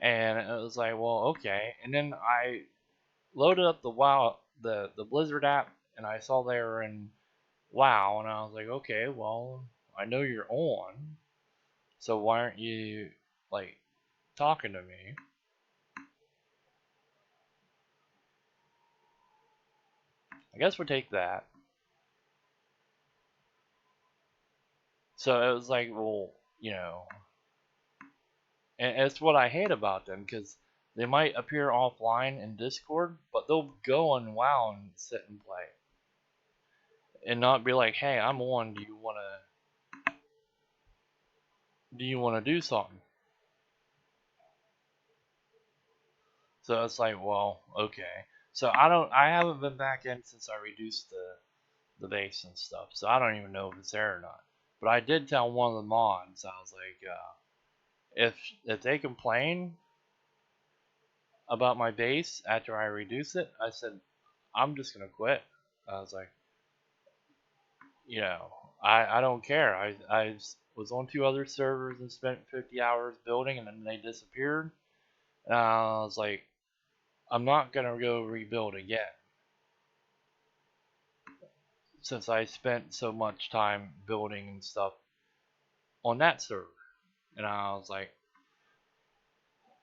And it was like, well, okay. And then I loaded up the the Blizzard app, and I saw they were in WoW, and I was like, okay, well, I know you're on, so why aren't you like talking to me? I guess we'll take that. So it was like, well, you know, and it's what I hate about them because they might appear offline in Discord, but they'll go on WoW and sit and play, and not be like, "Hey, I'm on. Do you wanna do something?" So it's like, well, okay. So I haven't been back in since I reduced the base and stuff, so I don't even know if it's there or not. But I did tell one of the mods, I was like, if they complain about my base after I reduce it, I said, I'm just gonna quit. I was like, you know, I don't care. I was on 2 other servers and spent 50 hours building, and then they disappeared. And I was like, I'm not gonna go rebuild again since I spent so much time building and stuff on that server. And I was like,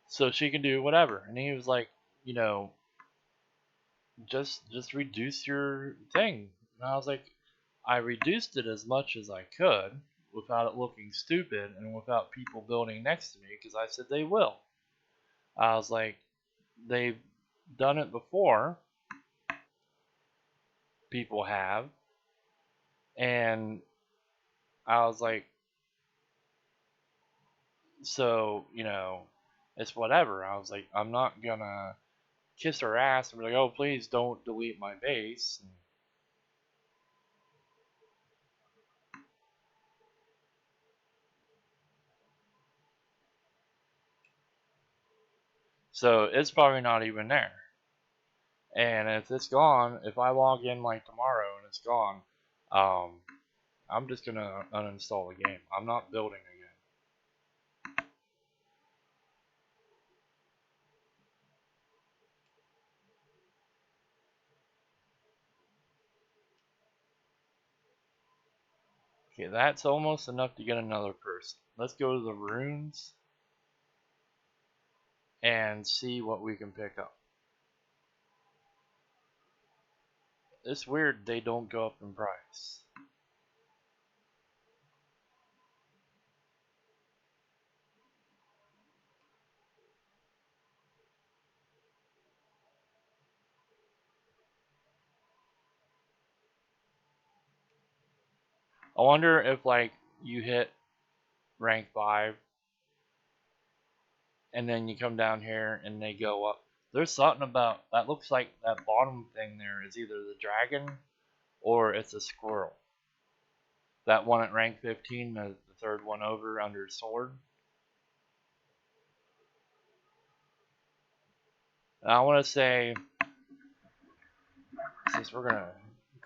so she can do whatever. And he was like, you know, just reduce your thing. And I was like, I reduced it as much as I could without it looking stupid and without people building next to me because I said they will. I was like, they've done it before. People have. And I was like, so, you know, it's whatever. I was like, I'm not gonna kiss her ass and be like, oh, please don't delete my base. So it's probably not even there. And if it's gone, if I log in like tomorrow and it's gone, um, I'm just gonna uninstall the game. I'm not building again. Okay, that's almost enough to get another person. Let's go to the runes and see what we can pick up. It's weird they don't go up in price. I wonder if like you hit rank 5 and then you come down here and they go up. There's something about that looks like that bottom thing there is either the dragon or it's a squirrel. That one at rank 15, the third one over under sword. And I want to say, since we're gonna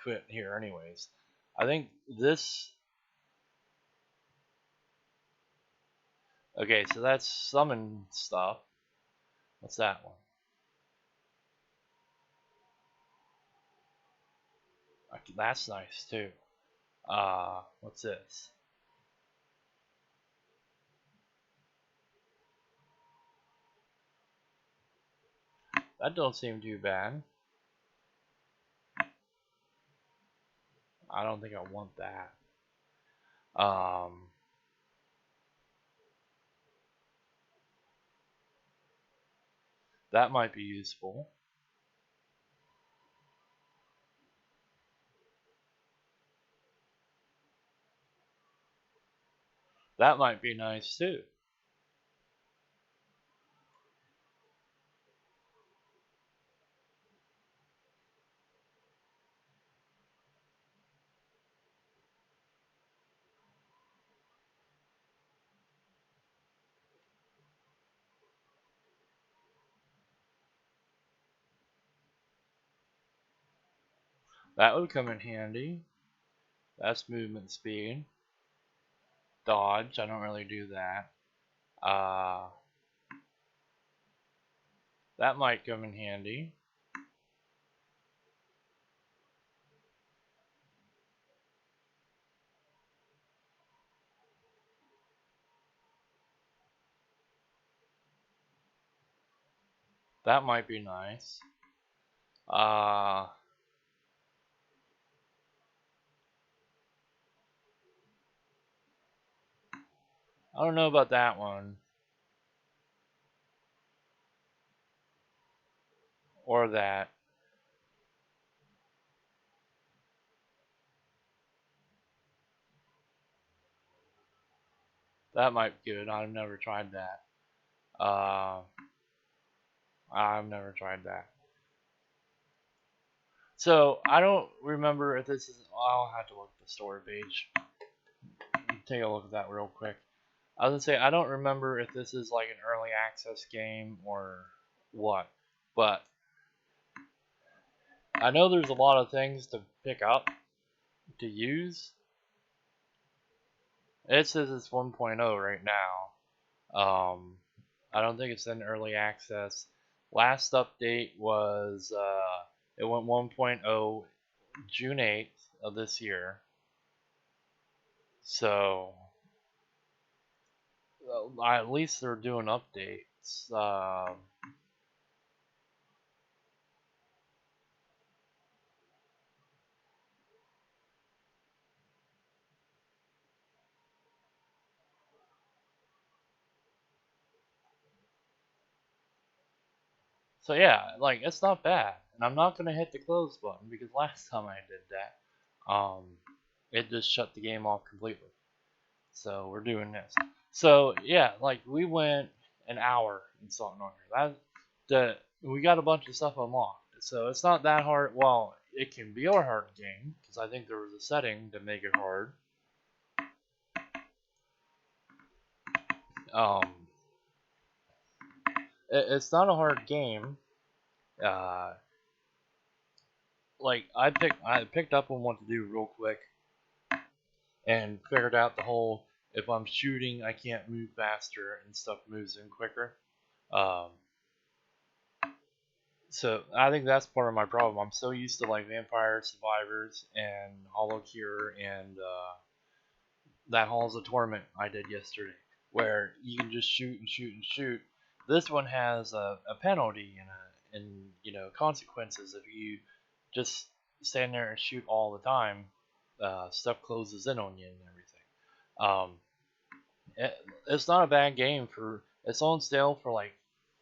quit here anyways, I think this. Okay, so that's summon stuff. What's that one? Okay, that's nice too. What's this? That don't seem too bad. I don't think I want that. That might be useful. That might be nice too. That would come in handy. That's movement speed. Dodge, I don't really do that. That might come in handy. That might be nice. I don't know about that one. Or that. That might be good. I've never tried that. I've never tried that. So I don't remember if this is. I'll have to look at the story page. Take a look at that real quick. I was gonna say I don't remember if this is like an early access game or what, but I know there's a lot of things to pick up to use. It says it's 1.0 right now. I don't think it's in early access. Last update was it went 1.0 June 8th of this year. So at least they're doing updates. So yeah, like it's not bad, and I'm not gonna hit the close button because last time I did that, it just shut the game off completely. So we're doing this. So yeah, like we went an hour and something on here. We got a bunch of stuff unlocked. So it's not that hard. Well, it can be a hard game because I think there was a setting to make it hard. Um, it's not a hard game. Uh, like I picked up on what to do real quick and figured out the whole if I'm shooting I can't move faster and stuff moves in quicker. Um, so I think that's part of my problem. I'm so used to like Vampire Survivors and Hollow Cure and that Halls of Torment I did yesterday, where you can just shoot and shoot and shoot. This one has a penalty and consequences if you just stand there and shoot all the time. Stuff closes in on you and everything. Um, it's not a bad game for. It's on sale for like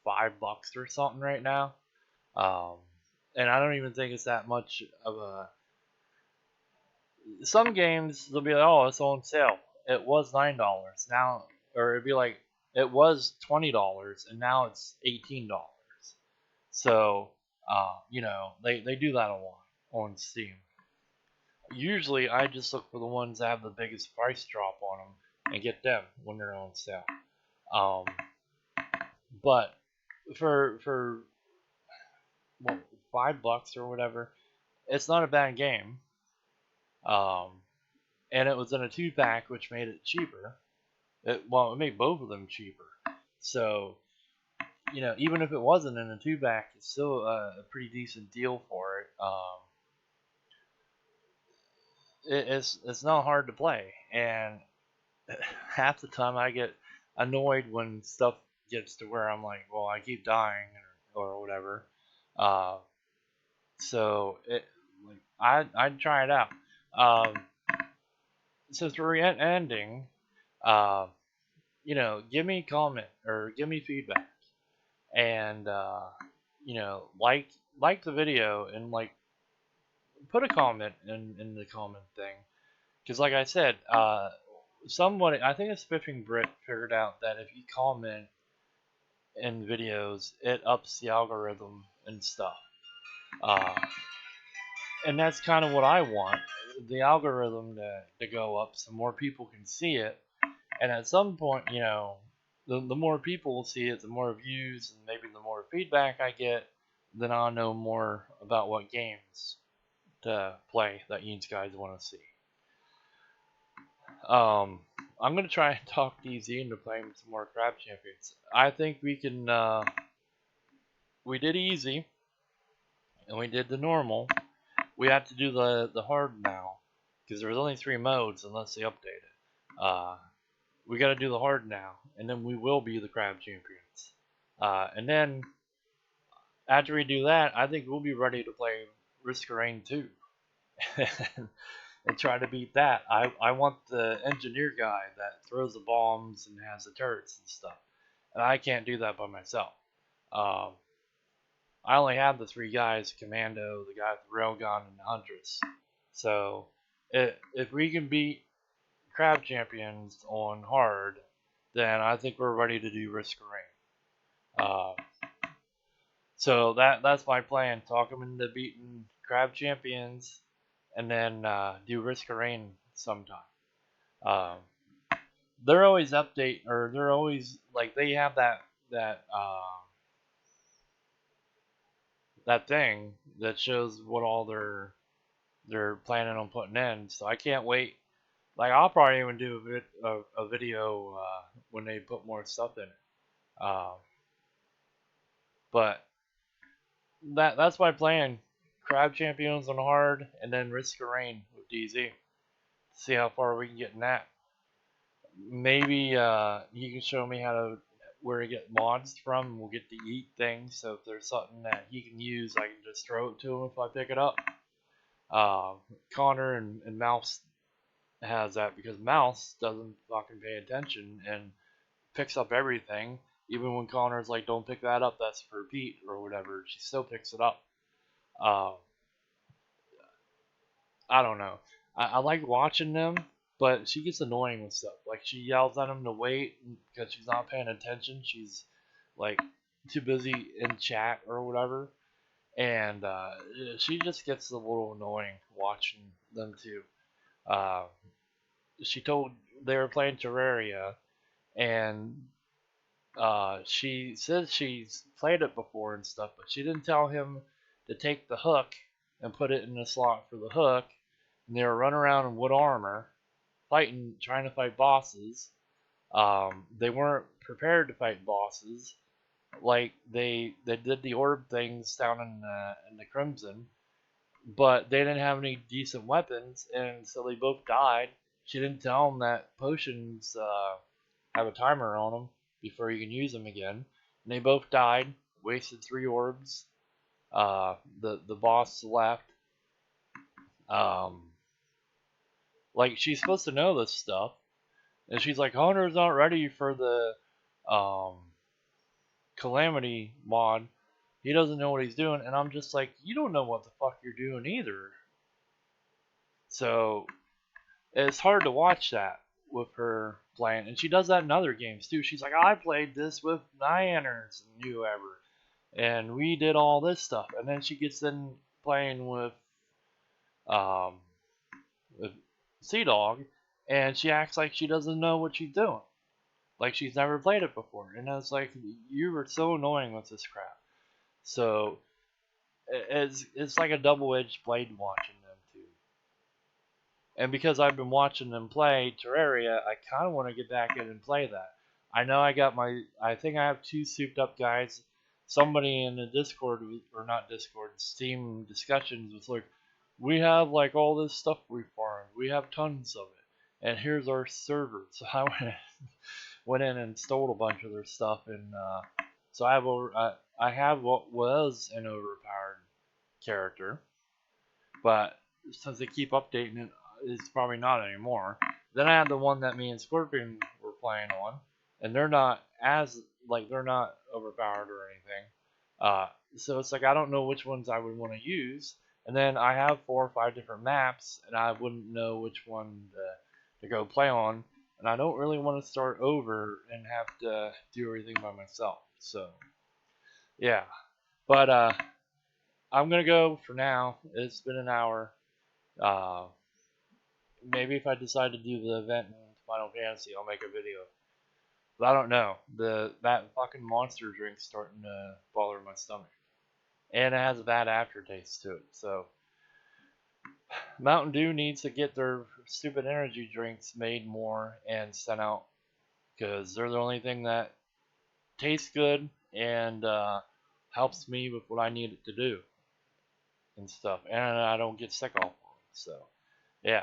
$5 or something right now. Um, and I don't even think it's that much of a some games they'll be like, oh, it's on sale. It was $9 now, or it'd be like it was $20 and now it's $18. So, they do that a lot on Steam. Usually, I just look for the ones that have the biggest price drop on them and get them when they're on sale. Um, but for what, $5 or whatever, it's not a bad game. Um, and it was in a 2-pack, which made it cheaper. It made both of them cheaper. So, even if it wasn't in a 2-pack, it's still a pretty decent deal for it. It's not hard to play, and half the time I get annoyed when stuff gets to where I'm like, well, I keep dying or whatever. Uh, so like I'd try it out. Um, so for ending, uh, give me a comment or give me feedback, and like the video and like put a comment in the comment thing, because like I said, somebody, I think it's Spiffing Brit, figured out that if you comment in videos, it ups the algorithm and stuff. Uh, and that's kind of what I want, the algorithm to go up so more people can see it. And at some point, the more people will see it, the more views and maybe the more feedback I get, then I'll know more about what games to play that you guys want to see. Um, I'm gonna try and talk DZ into playing some more Crab Champions. I think we can. We did easy, and we did the normal. We have to do the hard now, because there's only 3 modes unless they update it. We got to do the hard now, and then we will be the Crab Champions. And then after we do that, I think we'll be ready to play Risk of Rain 2. And try to beat that. I want the engineer guy that throws the bombs and has the turrets and stuff. And I can't do that by myself. Um, I only have the 3 guys, Commando, the guy with the railgun, and the Huntress. So if we can beat Crab Champions on hard, then I think we're ready to do Risk of Rain. So that's my plan. Talk them into beating Crab Champions, and then do Risk of Rain sometime. Um, they're always update, or they're always like they have that that thing that shows what all they're planning on putting in. So I can't wait. Like I'll probably even do a video when they put more stuff in it. But that's my plan. Crab Champions on hard, and then Risk of Rain with DZ. See how far we can get in that. Maybe he can show me where to get mods from, and we'll get to eat things. So if there's something that he can use, I can just throw it to him if I pick it up. Connor and Mouse has that, because Mouse doesn't fucking pay attention and picks up everything. Even when Connor's like, "Don't pick that up, that's for Pete," or whatever, she still picks it up. Uh, I don't know. I like watching them, but she gets annoying with stuff. Like she yells at him to wait because she's not paying attention. She's like too busy in chat or whatever, and she just gets a little annoying watching them too. Uh, she told they were playing Terraria, and she says she's played it before and stuff, but she didn't tell him to take the hook and put it in the slot for the hook. And they were running around in wood armor, trying to fight bosses. They weren't prepared to fight bosses. Like they did the orb things down in the Crimson, but they didn't have any decent weapons, and so they both died. She didn't tell them that potions have a timer on them before you can use them again. And they both died, wasted 3 orbs. The boss left. Like she's supposed to know this stuff, and she's like, Hunter's not ready for the Calamity mod. He doesn't know what he's doing, and I'm just like, you don't know what the fuck you're doing either. So it's hard to watch that with her playing, and she does that in other games too. She's like, I played this with Nianners and whoever, and we did all this stuff, and then she gets in playing um with Sea Dog, and she acts like she doesn't know what she's doing, like she's never played it before, and I was like, you were so annoying with this crap. So it's like a double-edged blade watching them too. And because I've been watching them play Terraria, I kind of want to get back in and play that. I know I think I have two souped up guys. Somebody in the Discord, or not Discord, Steam discussions was like, we have like all this stuff we farmed. We have tons of it. And here's our server. So I went in and stole a bunch of their stuff. And so I have what was an overpowered character. But since they keep updating it, it's probably not anymore. Then I have the one that me and Scorpion were playing on, and they're not they're not overpowered or anything. So it's like I don't know which ones I would want to use, and then I have 4 or 5 different maps, and I wouldn't know which one to go play on, and I don't really want to start over and have to do everything by myself. So yeah, but I'm gonna go for now. It's been an hour. Uh, Maybe if I decide to do the event in Final Fantasy, I'll make a video. But I don't know. That fucking monster drink's starting to bother my stomach, and it has a bad aftertaste to it. So Mountain Dew needs to get their stupid energy drinks made more and sent out, because they're the only thing that tastes good and helps me with what I need it to do and stuff, and I don't get sick off of them. So yeah.